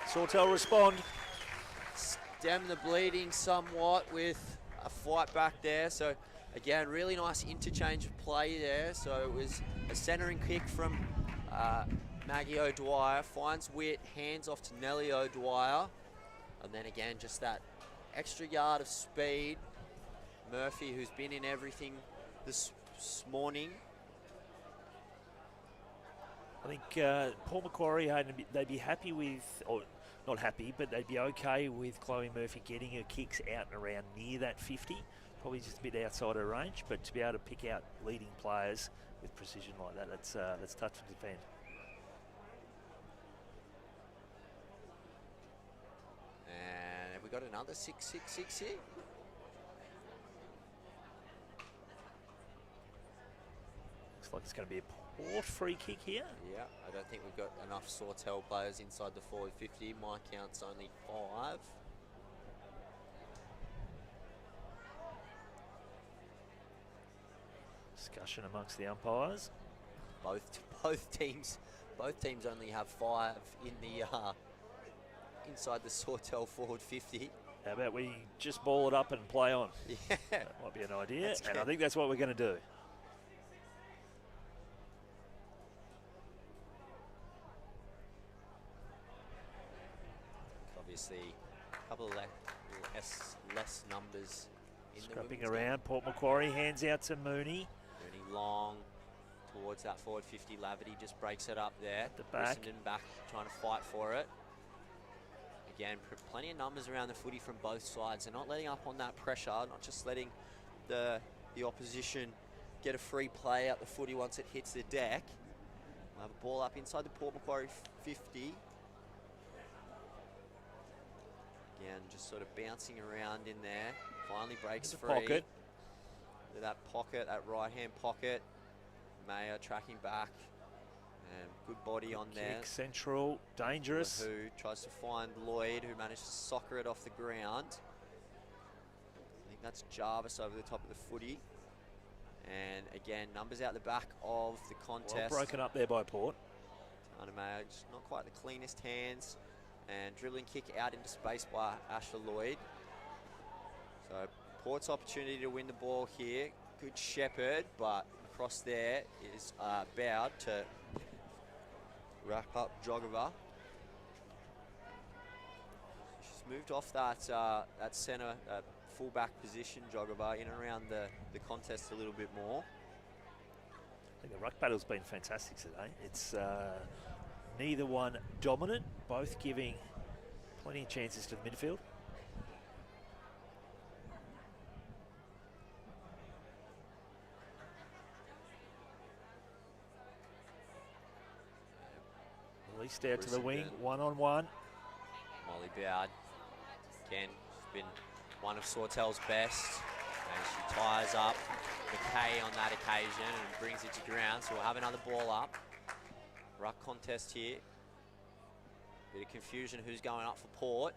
Sawtell respond. Stem the bleeding somewhat with a fight back there. So again, really nice interchange of play there. So it was a centering kick from Maggie O'Dwyer, finds Witt, hands off to Nellie O'Dwyer. And then again, just that extra yard of speed. Murphy, who's been in everything this morning. I think Port Macquarie, they'd be happy with, or not happy, but they'd be okay with Chloe Murphy getting her kicks out and around near that 50. Probably just a bit outside her range, but to be able to pick out leading players with precision like that, that's tough to defend. And have we got another 6-6-6 here? Looks like it's going to be a Port free kick here. Yeah, I don't think we've got enough Sawtell players inside the forward 50. My count's only 5. Discussion amongst the umpires. Both teams only have 5 in the inside the Sawtell forward 50. How about we just ball it up and play on? Yeah, That might be an idea, That's and good. I think that's what we're going to do. Obviously, a couple of less numbers in Scrapping the women's around, Port Macquarie hands out to Mooney. Mooney long towards that forward 50. Laverty just breaks it up there. At the back. Brissenden back trying to fight for it. Again, plenty of numbers around the footy from both sides. They're not letting up on that pressure, not just letting the opposition get a free play out the footy once it hits the deck. We'll have a ball up inside the Port Macquarie 50. Again, just sort of bouncing around in there. Finally breaks free. Pocket. With that pocket, that right-hand pocket. Mayer tracking back. And good body on there. Kick central, dangerous. Who tries to find Lloyd, who managed to soccer it off the ground. I think that's Jarvis over the top of the footy. And again, numbers out the back of the contest. Well broken up there by Port. Tana Mayer, just not quite the cleanest hands. And dribbling kick out into space by Asher Lloyd. So Port's opportunity to win the ball here. Good shepherd, but across there is Bowd to wrap up Jogova. She's moved off that centre fullback position, Jogova, in and around the contest a little bit more. I think the ruck battle's been fantastic today. It's neither one dominant, both giving plenty of chances to the midfield. Released out to the wing, one-on-one. Molly Bowd, again, she's been one of Sawtell's best, and she ties up McKay on that occasion and brings it to ground, so we'll have another ball up. Ruck contest here. Bit of confusion who's going up for Port.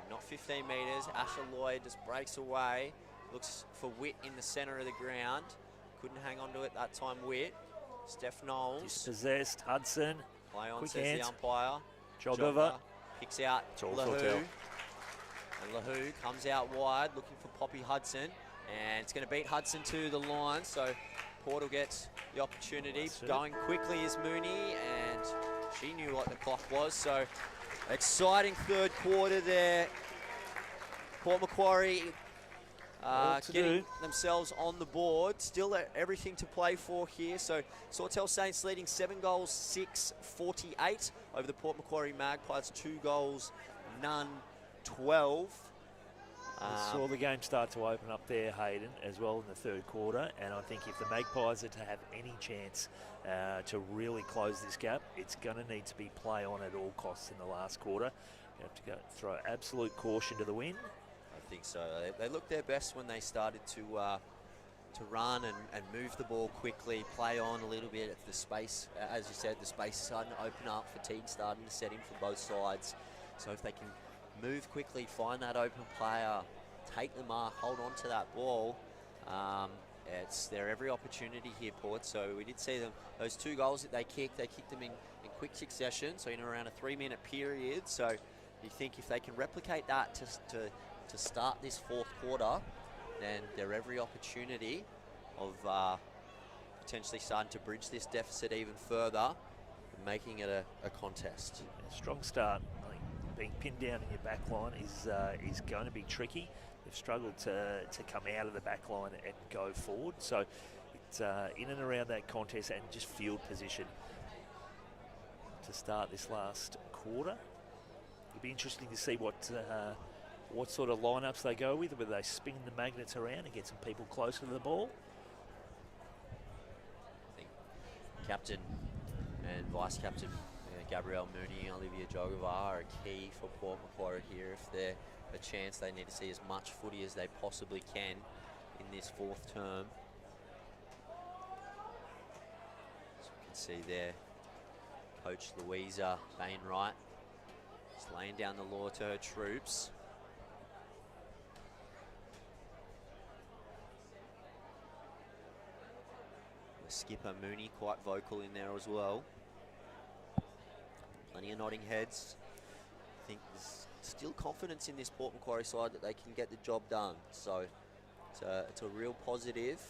And not 15 metres. Asher Lloyd just breaks away. Looks for Witt in the centre of the ground. Couldn't hang on to it that time, Witt. Steph Knowles. Dispossessed, Hudson. Play on, Quick says hands. the umpire. Jogova. Picks out It's all Lahoo. Sawtell. And Lahoo comes out wide looking for Poppy Hudson. And it's going to beat Hudson to the line. So Port will get the opportunity. Going quickly is Mooney. And she knew what the clock was. So exciting third quarter there. Port Macquarie getting themselves on the board. Still everything to play for here. So Sawtell Saints leading 7 goals, 6-48 over the Port Macquarie Magpies. 2 goals, none, 12. Saw the game start to open up there, Hayden, as well in the third quarter. And I think if the Magpies are to have any chance to really close this gap, it's going to need to be play on at all costs in the last quarter. You have to throw absolute caution to the wind. I think so. They looked their best when they started to run and move the ball quickly, play on a little bit at the space. As you said, the space is starting to open up, fatigue starting to set in for both sides. So if they can move quickly, find that open player, take the mark, hold on to that ball. It's their every opportunity here, Port. So we did see them, those 2 goals that they kicked them in quick succession, so in around a 3-minute period. So you think if they can replicate that to start this 4th quarter, then they're every opportunity of potentially starting to bridge this deficit even further, and making it a contest. A strong start. I think being pinned down in your back line is going to be tricky. They've struggled to come out of the back line and go forward. So it's in and around that contest and just field position to start this last quarter. It'll be interesting to see what sort of lineups they go with, whether they spin the magnets around and get some people closer to the ball. I think captain and vice captain Gabrielle Mooney and Olivia Jogova are key for Port Macquarie here. If they're a chance, they need to see as much footy as they possibly can in this 4th term. As we can see there, Coach Louisa Bainwright just laying down the law to her troops. The skipper Mooney quite vocal in there as well. Plenty of nodding heads. I think there's still confidence in this Port Macquarie side that they can get the job done. So it's a real positive.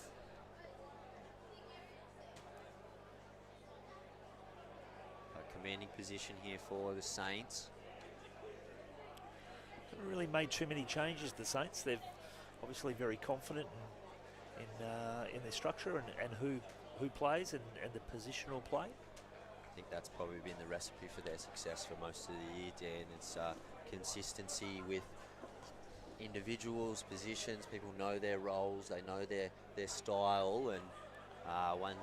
A commanding position here for the Saints. Haven't really made too many changes, the Saints. They're obviously very confident in their structure and who plays and the positional play. I think that's probably been the recipe for their success for most of the year, Dan. It's consistency with individuals, positions. People know their roles, they know their style, and when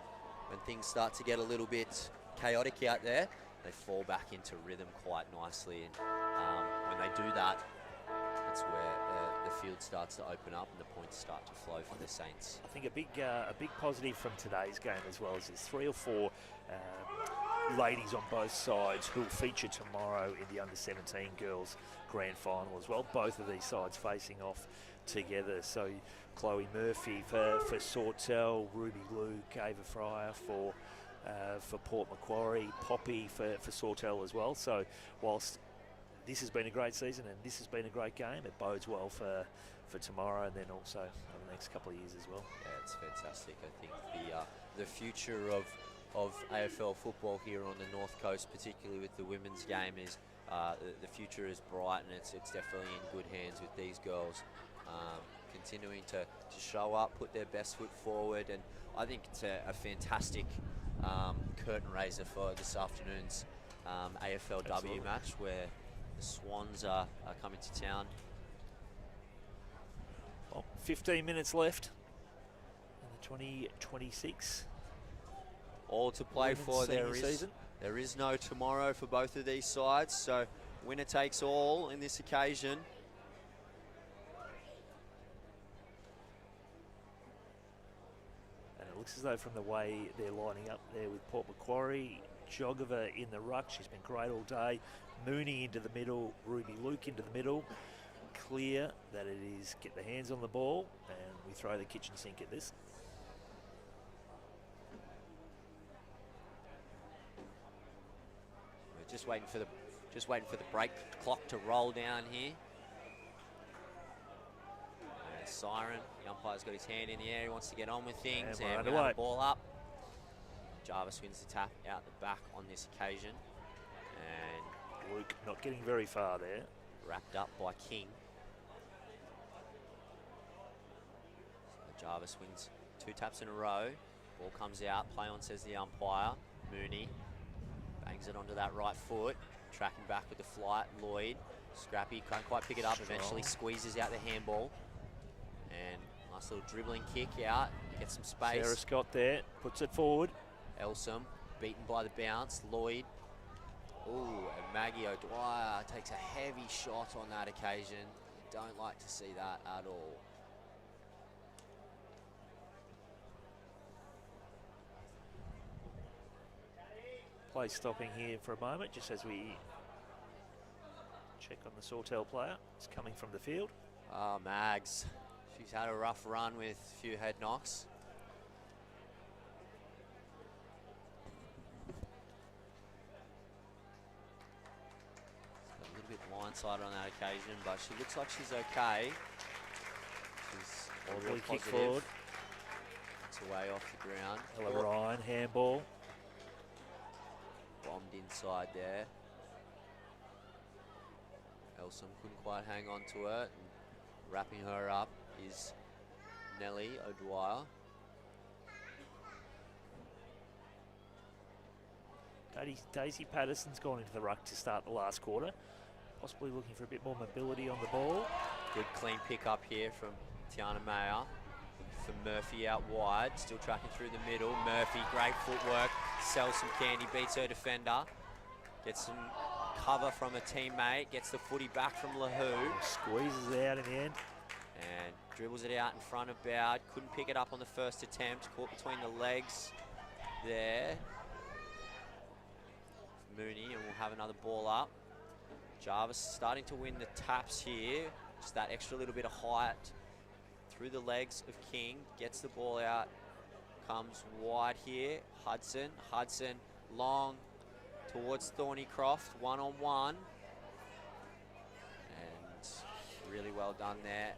things start to get a little bit chaotic out there, they fall back into rhythm quite nicely. And when they do that, that's where the field starts to open up and the points start to flow for the Saints. I think a big positive from today's game as well is there's 3 or 4 ladies on both sides who will feature tomorrow in the under-17 girls grand final as well. Both of these sides facing off together. So Chloe Murphy for Sawtell, Ruby Luke, Ava Fryer for Port Macquarie, Poppy for Sawtell as well. So whilst this has been a great season and this has been a great game, it bodes well for tomorrow and then also over the next couple of years as well. Yeah, it's fantastic. I think the future of AFL football here on the North Coast, particularly with the women's game, is the future is bright, and it's definitely in good hands with these girls. Continuing to show up, put their best foot forward, and I think it's a fantastic curtain raiser for this afternoon's AFLW Absolutely. match, where the Swans are coming to town. Well, 15 minutes left in the 2026. All to play for. Season. There is no tomorrow for both of these sides, so winner takes all in this occasion. And it looks as though from the way they're lining up there with Port Macquarie, Jogova in the ruck, she's been great all day. Mooney into the middle, Ruby Luke into the middle. Clear that it is get the hands on the ball, and we throw the kitchen sink at this. We're just waiting for the break clock to roll down here. Siren, the umpire's got his hand in the air, he wants to get on with things, and we have the ball up. Jarvis wins the tap out the back on this occasion, and Luke not getting very far there. Wrapped up by King. So Jarvis wins 2 taps in a row. Ball comes out, play on, says the umpire. Mooney bangs it onto that right foot, tracking back with the flight. Lloyd, Scrappy, can't quite pick it up, eventually squeezes out the handball. And nice little dribbling kick out, gets some space. Sarah Scott there, puts it forward. Elsom, beaten by the bounce. Lloyd. Ooh, and Maggie O'Dwyer takes a heavy shot on that occasion. You don't like to see that at all. Play stopping here for a moment, just as we check on the Sawtell player. It's coming from the field. Oh, Mags. She's had a rough run with a few head knocks. A little bit blindsided on that occasion, but she looks like she's okay. She's all real Lovely kick positive. forward. It's away off the ground. Ella Ryan, handball. Bombed inside there. Elsom couldn't quite hang on to it. And wrapping her up is Nellie O'Dwyer. Daisy Patterson's gone into the ruck to start the last quarter. Possibly looking for a bit more mobility on the ball. Good clean pick up here from Tiana Mayer. For Murphy out wide, still tracking through the middle. Murphy, great footwork, sells some candy, beats her defender. Gets some cover from a teammate, gets the footy back from LaHoo. Squeezes it out in the end. And dribbles it out in front of Bowd. Couldn't pick it up on the first attempt, caught between the legs there. Mooney, and we'll have another ball up. Jarvis starting to win the taps here. Just that extra little bit of height through the legs of King. Gets the ball out. Comes wide here. Hudson long towards Thornycroft. One-on-one. And really well done there.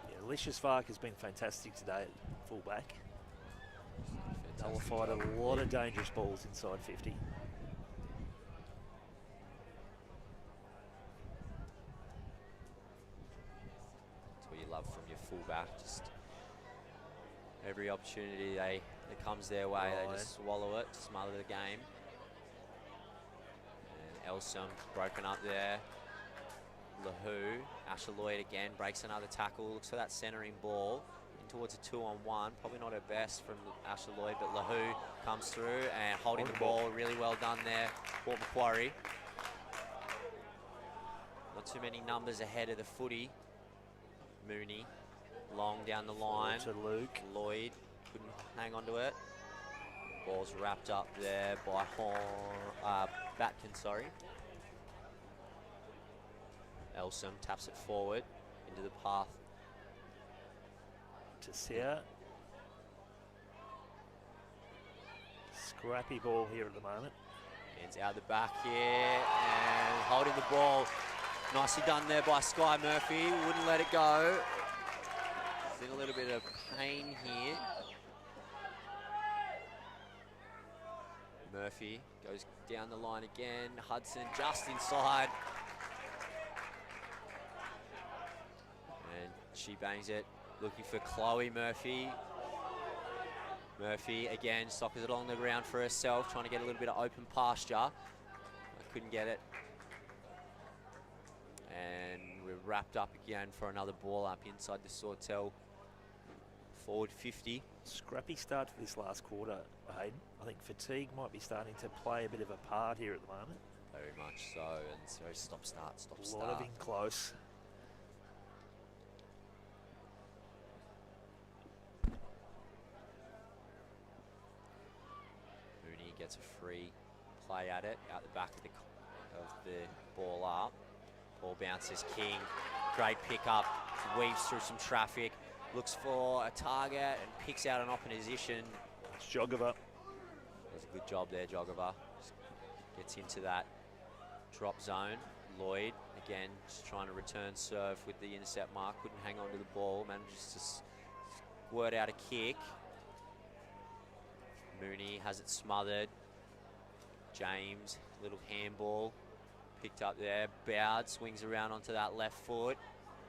Yeah, Alicia's Fark has been fantastic today at fullback. Nullified a lot of dangerous balls inside 50. That's what you love from your fullback. Just every opportunity that comes their way, they just swallow it, smother the game. And Elsom broken up there. LaHoo, Asher Lloyd again, breaks another tackle, looks for that centering ball. Towards a 2-on-1, probably not her best from Asher Lloyd, but LaHoo comes through and holding the ball, really well done there for Macquarie. Not too many numbers ahead of the footy. Mooney, long down the line. To Luke. Lloyd couldn't hang on to it. Ball's wrapped up there by Batkin, sorry. Elsom taps it forward into the path To Sear. Scrappy ball here at the moment. Hands out the back here and holding the ball. Nicely done there by Sky Murphy. Wouldn't let it go. He's in a little bit of pain here. Murphy goes down the line again. Hudson just inside. And she bangs it. Looking for Chloe Murphy. Murphy again sockers it along the ground for herself, trying to get a little bit of open pasture. I couldn't get it. And we're wrapped up again for another ball up inside the Sawtell forward 50. Scrappy start for this last quarter, Hayden. I think fatigue might be starting to play a bit of a part here at the moment. Very much so, and it's very stop-start, stop-start. A lot of in close. Gets a free play at it, out the back of the ball up. Ball bounces King, great pick up, weaves through some traffic, looks for a target and picks out an opposition. It's Jogova. Does a good job there, Jogova. Gets into that drop zone. Lloyd, again, just trying to return serve with the intercept mark, couldn't hang on to the ball, manages to squirt out a kick. Mooney has it smothered. James, little handball, picked up there. Bowd swings around onto that left foot.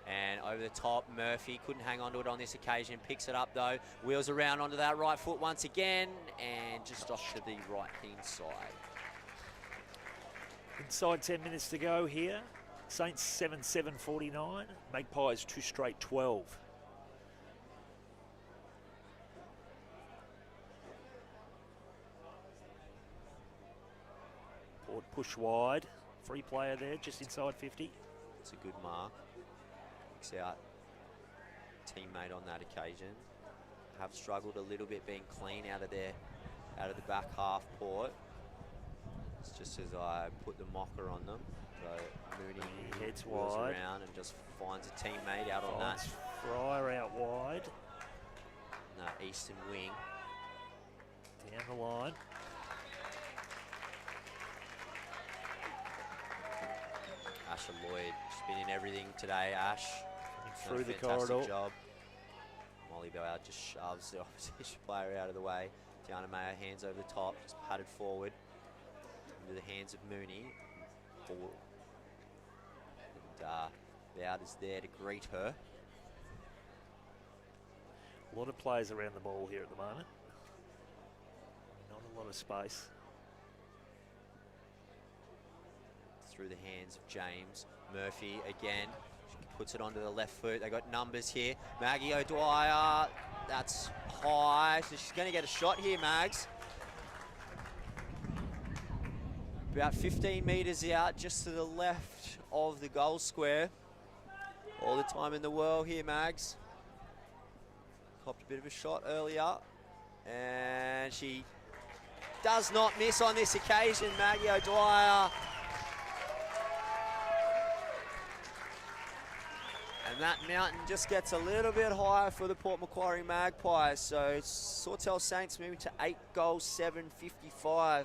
And over the top, Murphy couldn't hang on to it on this occasion. Picks it up though, wheels around onto that right foot once again. And just off to the right-hand side. Inside 10 minutes to go here. Saints 7-7-49. Magpies 2 straight 12. Push wide, free player there, just inside 50. It's a good mark. Picks out teammate on that occasion. Have struggled a little bit being clean out of the back half, Port. It's just as I put the mocker on them. So Mooney He heads wheels wide. around and just finds a teammate out on that, Finds Fryer out wide. that eastern wing. Down the line. Asher Lloyd, spinning everything today, Ash. Through the Fantastic corridor. job. Molly Bell just shoves the opposition player out of the way. Tiana Mayer hands over the top, just patted forward into the hands of Mooney. And Bowd is there to greet her. A lot of players around the ball here at the moment. Not a lot of space. Through the hands of James. Murphy again. She puts it onto the left foot. They got numbers here. Maggie O'Dwyer. That's high. So she's going to get a shot here, Mags. About 15 metres out, just to the left of the goal square. All the time in the world here, Mags. Copped a bit of a shot earlier. And she does not miss on this occasion, Maggie O'Dwyer. And that mountain just gets a little bit higher for the Port Macquarie Magpies. So Sawtell Saints moving to 8 goals, 7-55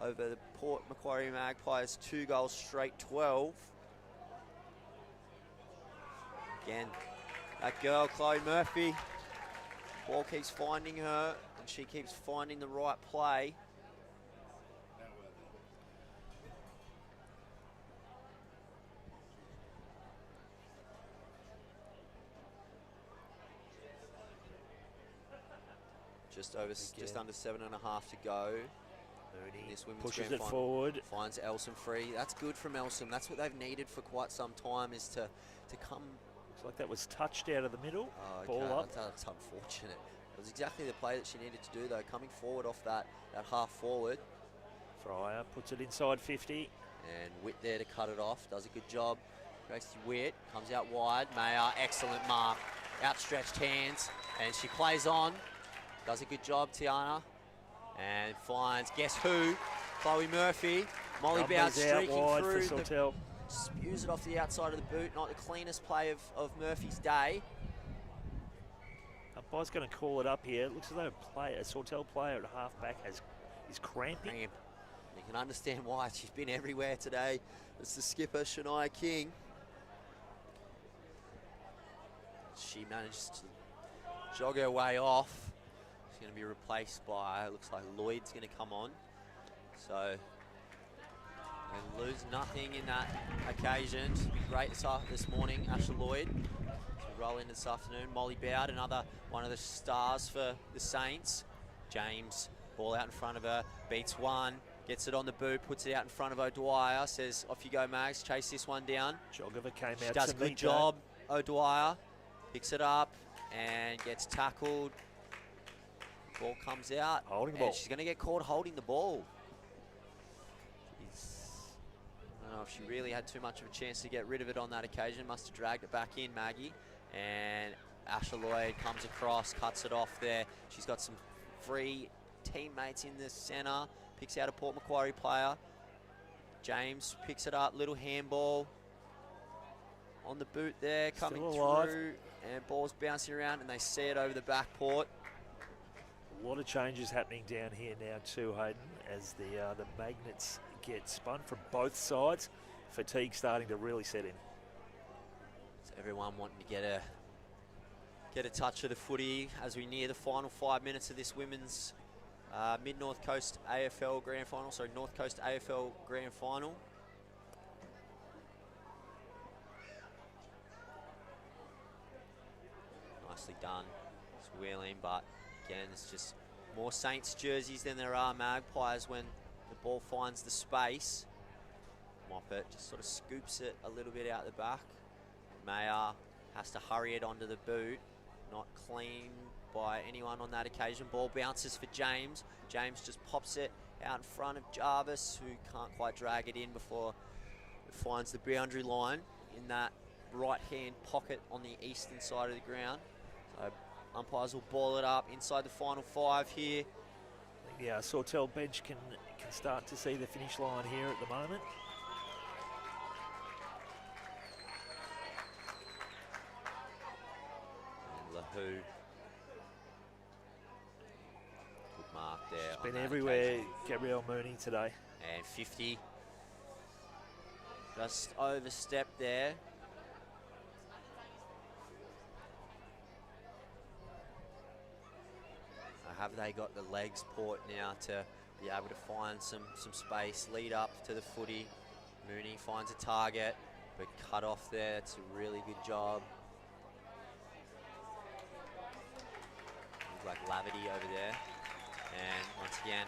over the Port Macquarie Magpies, 2 goals straight, 12. Again, that girl, Chloe Murphy, ball keeps finding her and she keeps finding the right play. Just under 7.5 to go. Mooney This women's pushes grand it final. forward. Finds Elsom free. That's good from Elsom. That's what they've needed for quite some time, is to come. Looks like that was touched out of the middle. Oh, Ball okay. up. That's unfortunate. It was exactly the play that she needed to do, though, coming forward off that half forward. Fryer puts it inside 50. And Witt there to cut it off. Does a good job. Gracie Witt comes out wide. Mayer, excellent mark. Outstretched hands. And she plays on. Does a good job, Tiana. And finds, guess who? Chloe Murphy. Molly Bowd streaking wide through. for Sawtell. Spews it off the outside of the boot. Not the cleanest play of Murphy's day. Umpire's going to call it up here. It looks as though a Sawtell player at half-back is cramping. Cramp. You can understand why. She's been everywhere today. It's the skipper, Shania King. She manages to jog her way off. She's going to be replaced by, looks like Lloyd's going to come on. So, they lose nothing in that occasion. It's been great this morning, Asher Lloyd. To roll in this afternoon. Molly Bowd, another one of the stars for the Saints. James, ball out in front of her, beats one, gets it on the boot, puts it out in front of O'Dwyer, says, off you go, Mags, chase this one down. Jogover came She out does a to good meet job, O'Dwyer. Picks it up and gets tackled. Ball comes out. Holding the and ball. She's going to get caught holding the ball. I don't know if she really had too much of a chance to get rid of it on that occasion. Must have dragged it back in, Maggie. And Asher Lloyd comes across, cuts it off there. She's got some free teammates in the centre. Picks out a Port Macquarie player. James picks it up, little handball on the boot there, coming through, and ball's bouncing around, and they see it over the backport. A lot of changes happening down here now too, Hayden, as the magnets get spun from both sides. Fatigue starting to really set in. So everyone wanting to get a touch of the footy as we near the final 5 minutes of this women's Mid-North Coast AFL Grand Final, sorry, North Coast AFL Grand Final. Nicely done, it's wheeling, but again, it's just more Saints jerseys than there are Magpies when the ball finds the space. Moppet just sort of scoops it a little bit out the back. Mayer has to hurry it onto the boot, not clean by anyone on that occasion. Ball bounces for James. James just pops it out in front of Jarvis, who can't quite drag it in before it finds the boundary line in that right-hand pocket on the eastern side of the ground. So umpires will ball it up inside the final 5 here. The Sawtell bench can can start to see the finish line here at the moment. And Lahu. Good mark there. She's on been that everywhere, occasion. Gabrielle Mooney today. And 50. Just overstepped there. Have they got the legs, Port, now to be able to find some space, lead up to the footy? Mooney finds a target, but cut off there. It's a really good job. Looks like Lavity over there. And once again,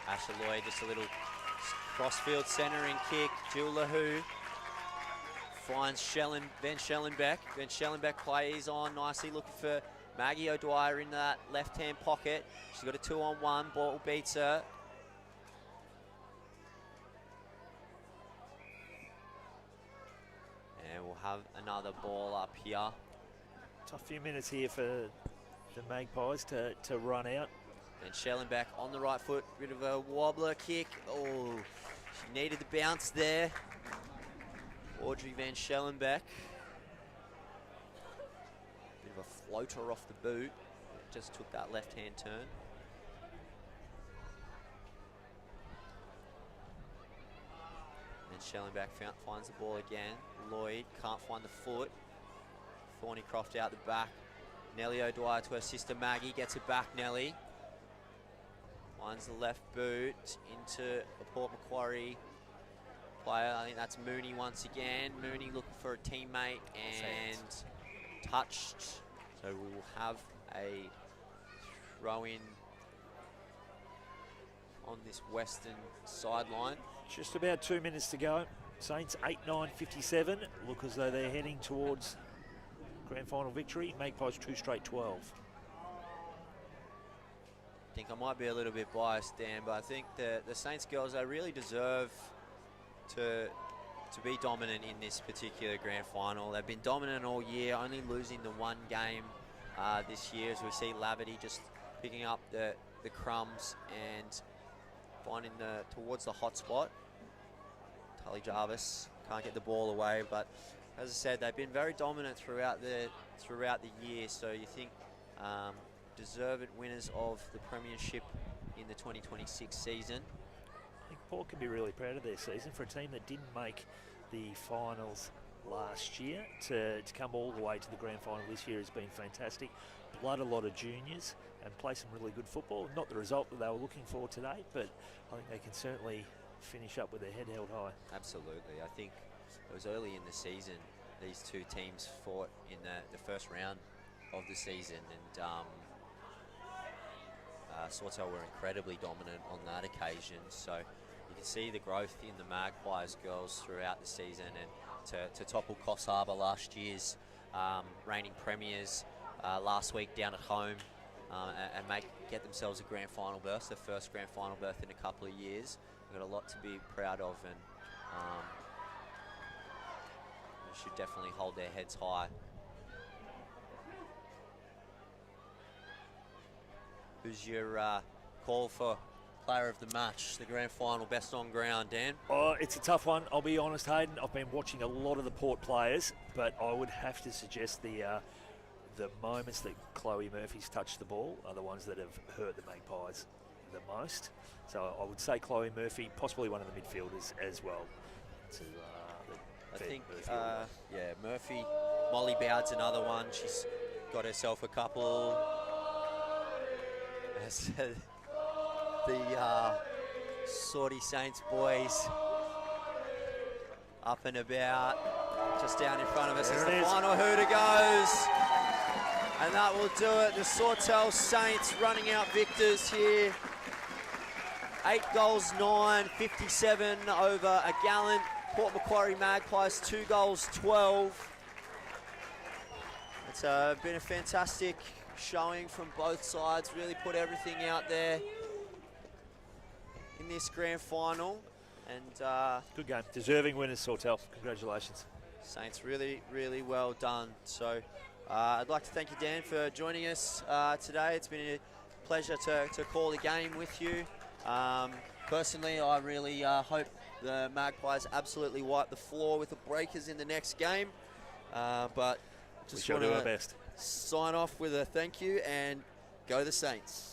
Asher Lloyd, just a little crossfield centering kick. Jill Lahu finds Ben Schellenbeck. Ben Schellenbeck plays on nicely, looking for Maggie O'Dwyer in that left-hand pocket. She's got a 2-on-1. Ball beats her. And we'll have another ball up here. Tough few minutes here for the Magpies to run out. And Schellenbeck on the right foot. Bit of a wobbler kick. Oh, she needed the bounce there. Audrey Van Schellenbeck. Bit of a floater off the boot. Just took that left-hand turn. And Schellenbeck finds the ball again. Lloyd can't find the foot. Thornycroft out the back. Nellie O'Dwyer to her sister Maggie. Gets it back, Nellie. Finds the left boot into a Port Macquarie player. I think that's Mooney once again. Mooney looking for a teammate and touched. So we will have a throw-in on this western sideline. Just about 2 minutes to go. Saints 8-9-57. Look as though they're heading towards grand final victory. Magpies 2 straight 12. I think I might be a little bit biased, Dan, but I think the Saints girls, they really deserve to be dominant in this particular grand final. They've been dominant all year, only losing the one game this year, as we see Lavity just picking up the crumbs and finding towards the hot spot. Tully Jarvis can't get the ball away, but as I said, they've been very dominant throughout the year. So you think deserved winners of the premiership in the 2026 season. I think Port can be really proud of their season for a team that didn't make the finals last year. To come all the way to the grand final this year has been fantastic. Blood a lot of juniors and play some really good football. Not the result that they were looking for today, but I think they can certainly finish up with their head held high. Absolutely. I think it was early in the season these two teams fought in the first round of the season, and Sawtell were incredibly dominant on that occasion. So you can see the growth in the Magpies girls throughout the season, and to topple Coffs Harbour, last year's reigning premiers, last week down at home, and get themselves a grand final berth, their first grand final berth in a couple of years. We've got a lot to be proud of, and they should definitely hold their heads high. Who's your call for player of the match, the grand final, best on ground, Dan? Oh, it's a tough one, I'll be honest, Hayden. I've been watching a lot of the Port players, but I would have to suggest the moments that Chloe Murphy's touched the ball are the ones that have hurt the Magpies the most. So I would say Chloe Murphy, possibly one of the midfielders as well. I think, Murphy. Molly Bowd's another one. She's got herself a couple. As the Sawtell Saints boys up and about, just down in front of us as the final hooter goes. And that will do it. The Sawtell Saints running out victors here. 8 goals, 9, 57 over a gallant Port Macquarie Magpies, 2 goals, 12. It's been a fantastic showing from both sides, really put everything out there in this grand final. And good game, deserving winners, Sawtell. Congratulations. Saints, really, really well done. So I'd like to thank you, Dan, for joining us today. It's been a pleasure to call the game with you. Personally, I really hope the Magpies absolutely wipe the floor with the Breakers in the next game. But We just shall want do our to best. sign off with a thank you and go the Saints.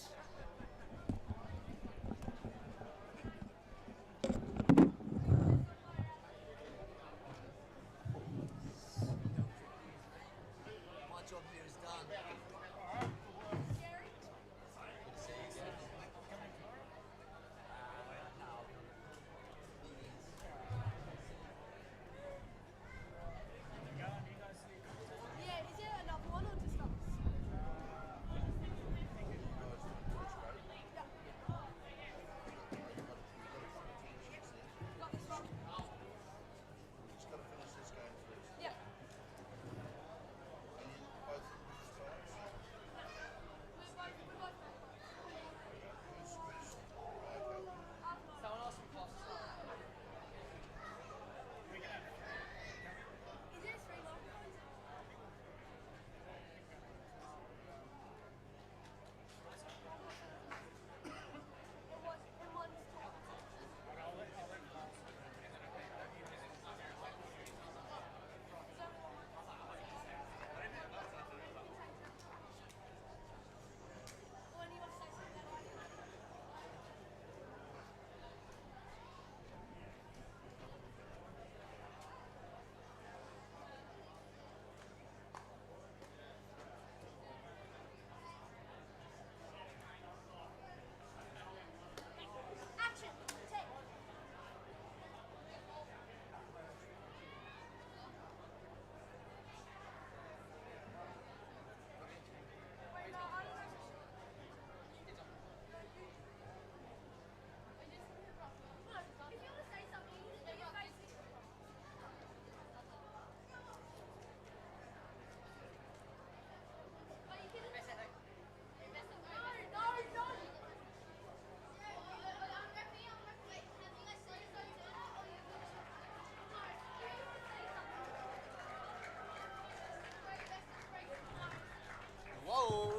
Whoa!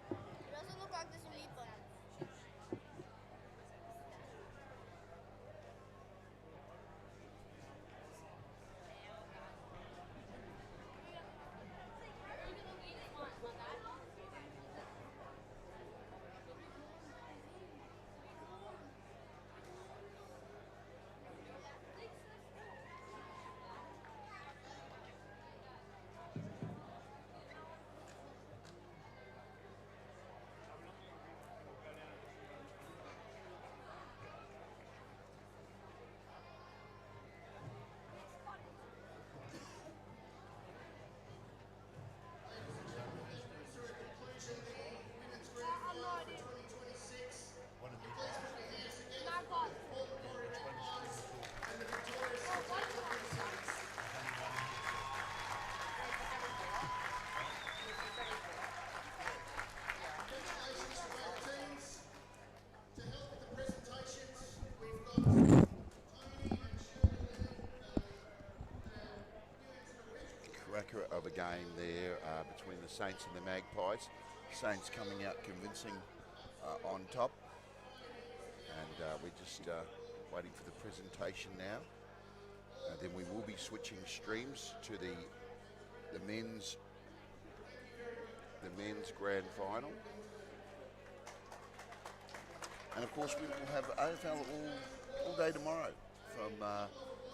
It doesn't look like there's a mute button. Cracker of a game there between the Saints and the Magpies. Saints coming out convincing on top. And we're just waiting for the presentation now. Then we will be switching streams to the men's grand final. And of course we will have AFL all day tomorrow from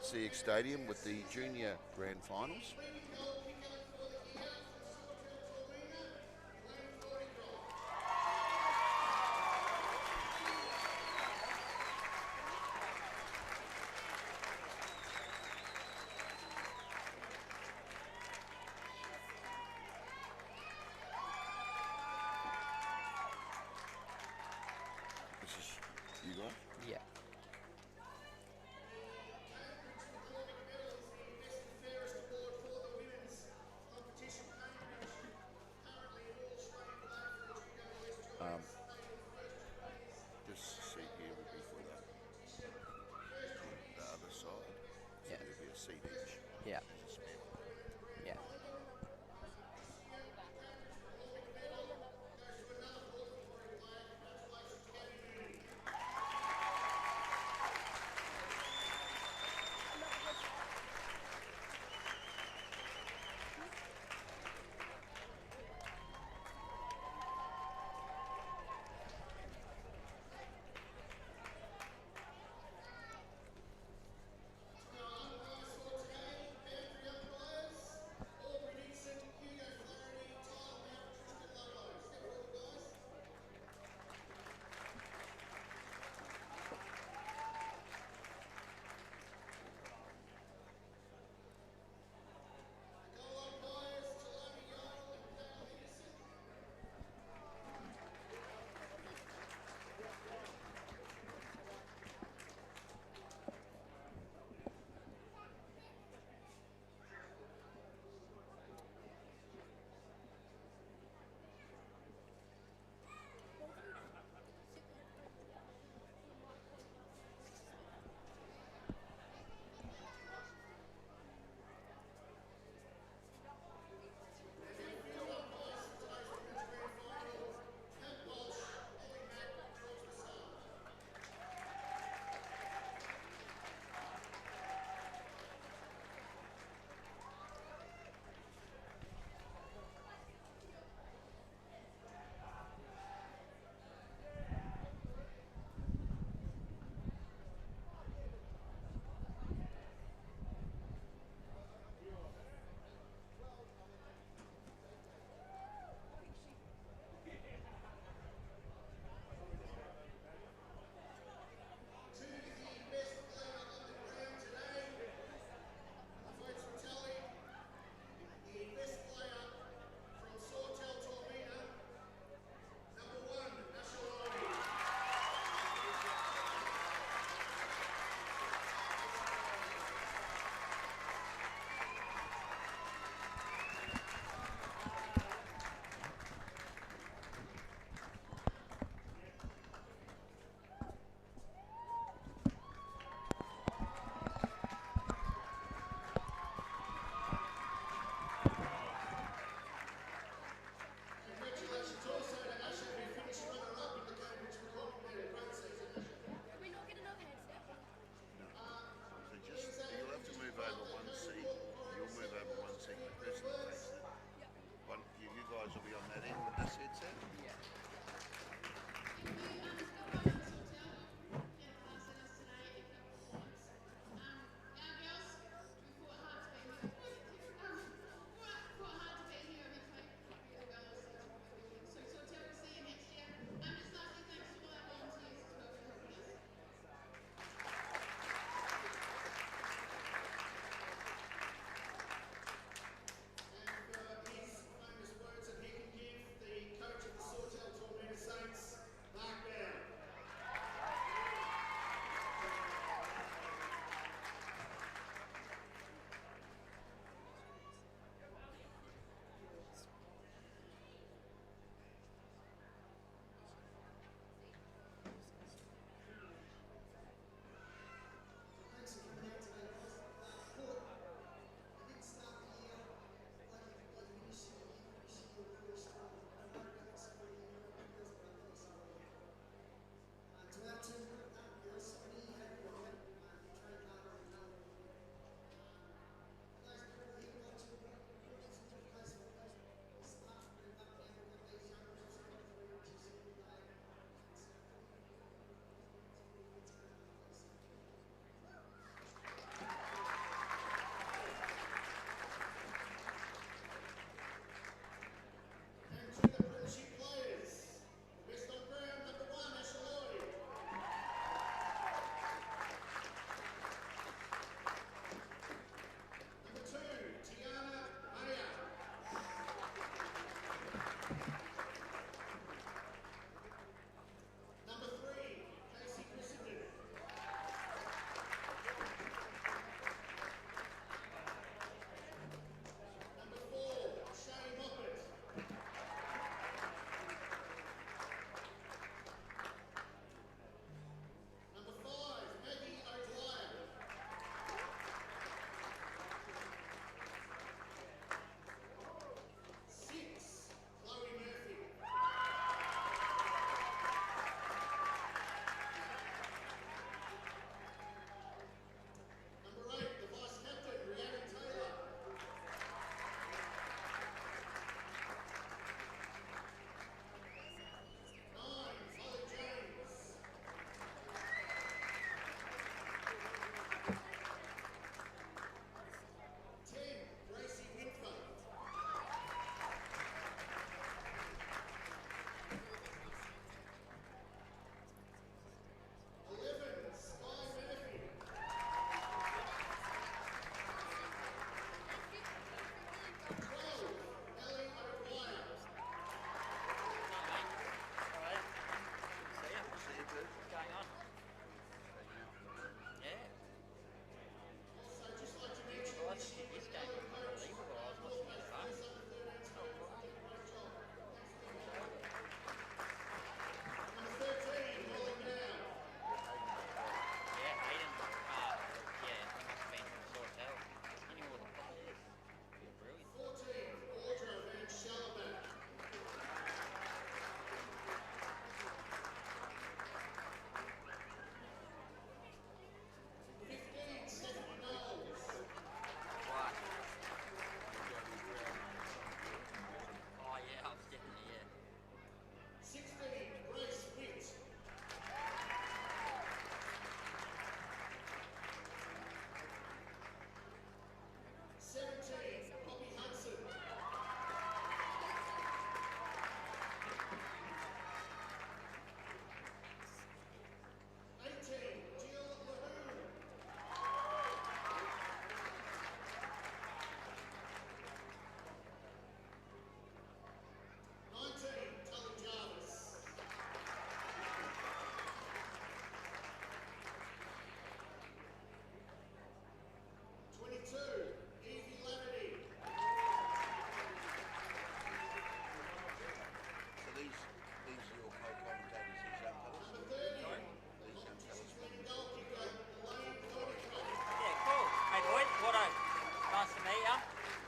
CX Stadium with the junior grand finals. This is you guys? Yeah.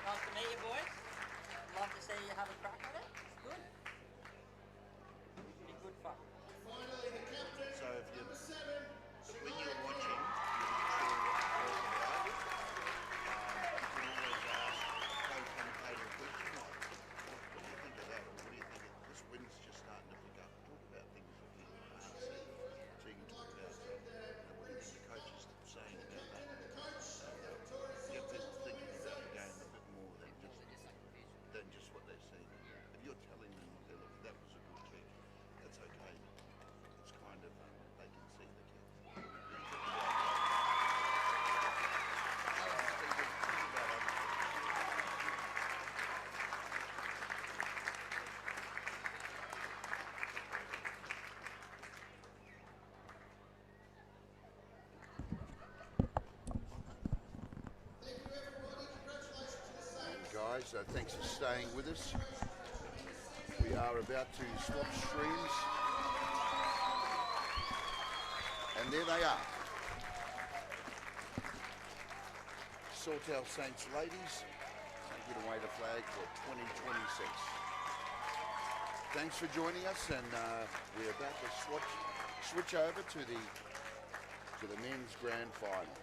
Nice to meet you, boys. Love to see you have a crack at it. It's good. Be good fun. So if you, when you're watching, you're not sure what the ball's about, you can always ask co-commentator a question like, what do you think of that? Or what do you think of this wind's just starting to pick up? Talk about things that you can't see. So you can talk about, what do you think the coach is saying about that? Get them thinking about the game a bit more than just what they're seeing. If you're telling them, okay, look, that was a good kick, that's okay. It's kind of, they can see the kick. Guys, thanks for staying with us. We are about to swap streams. And there they are. Sawtell Saints ladies taking away the flag for 2026. Thanks for joining us, and we're about to switch over to the men's grand final.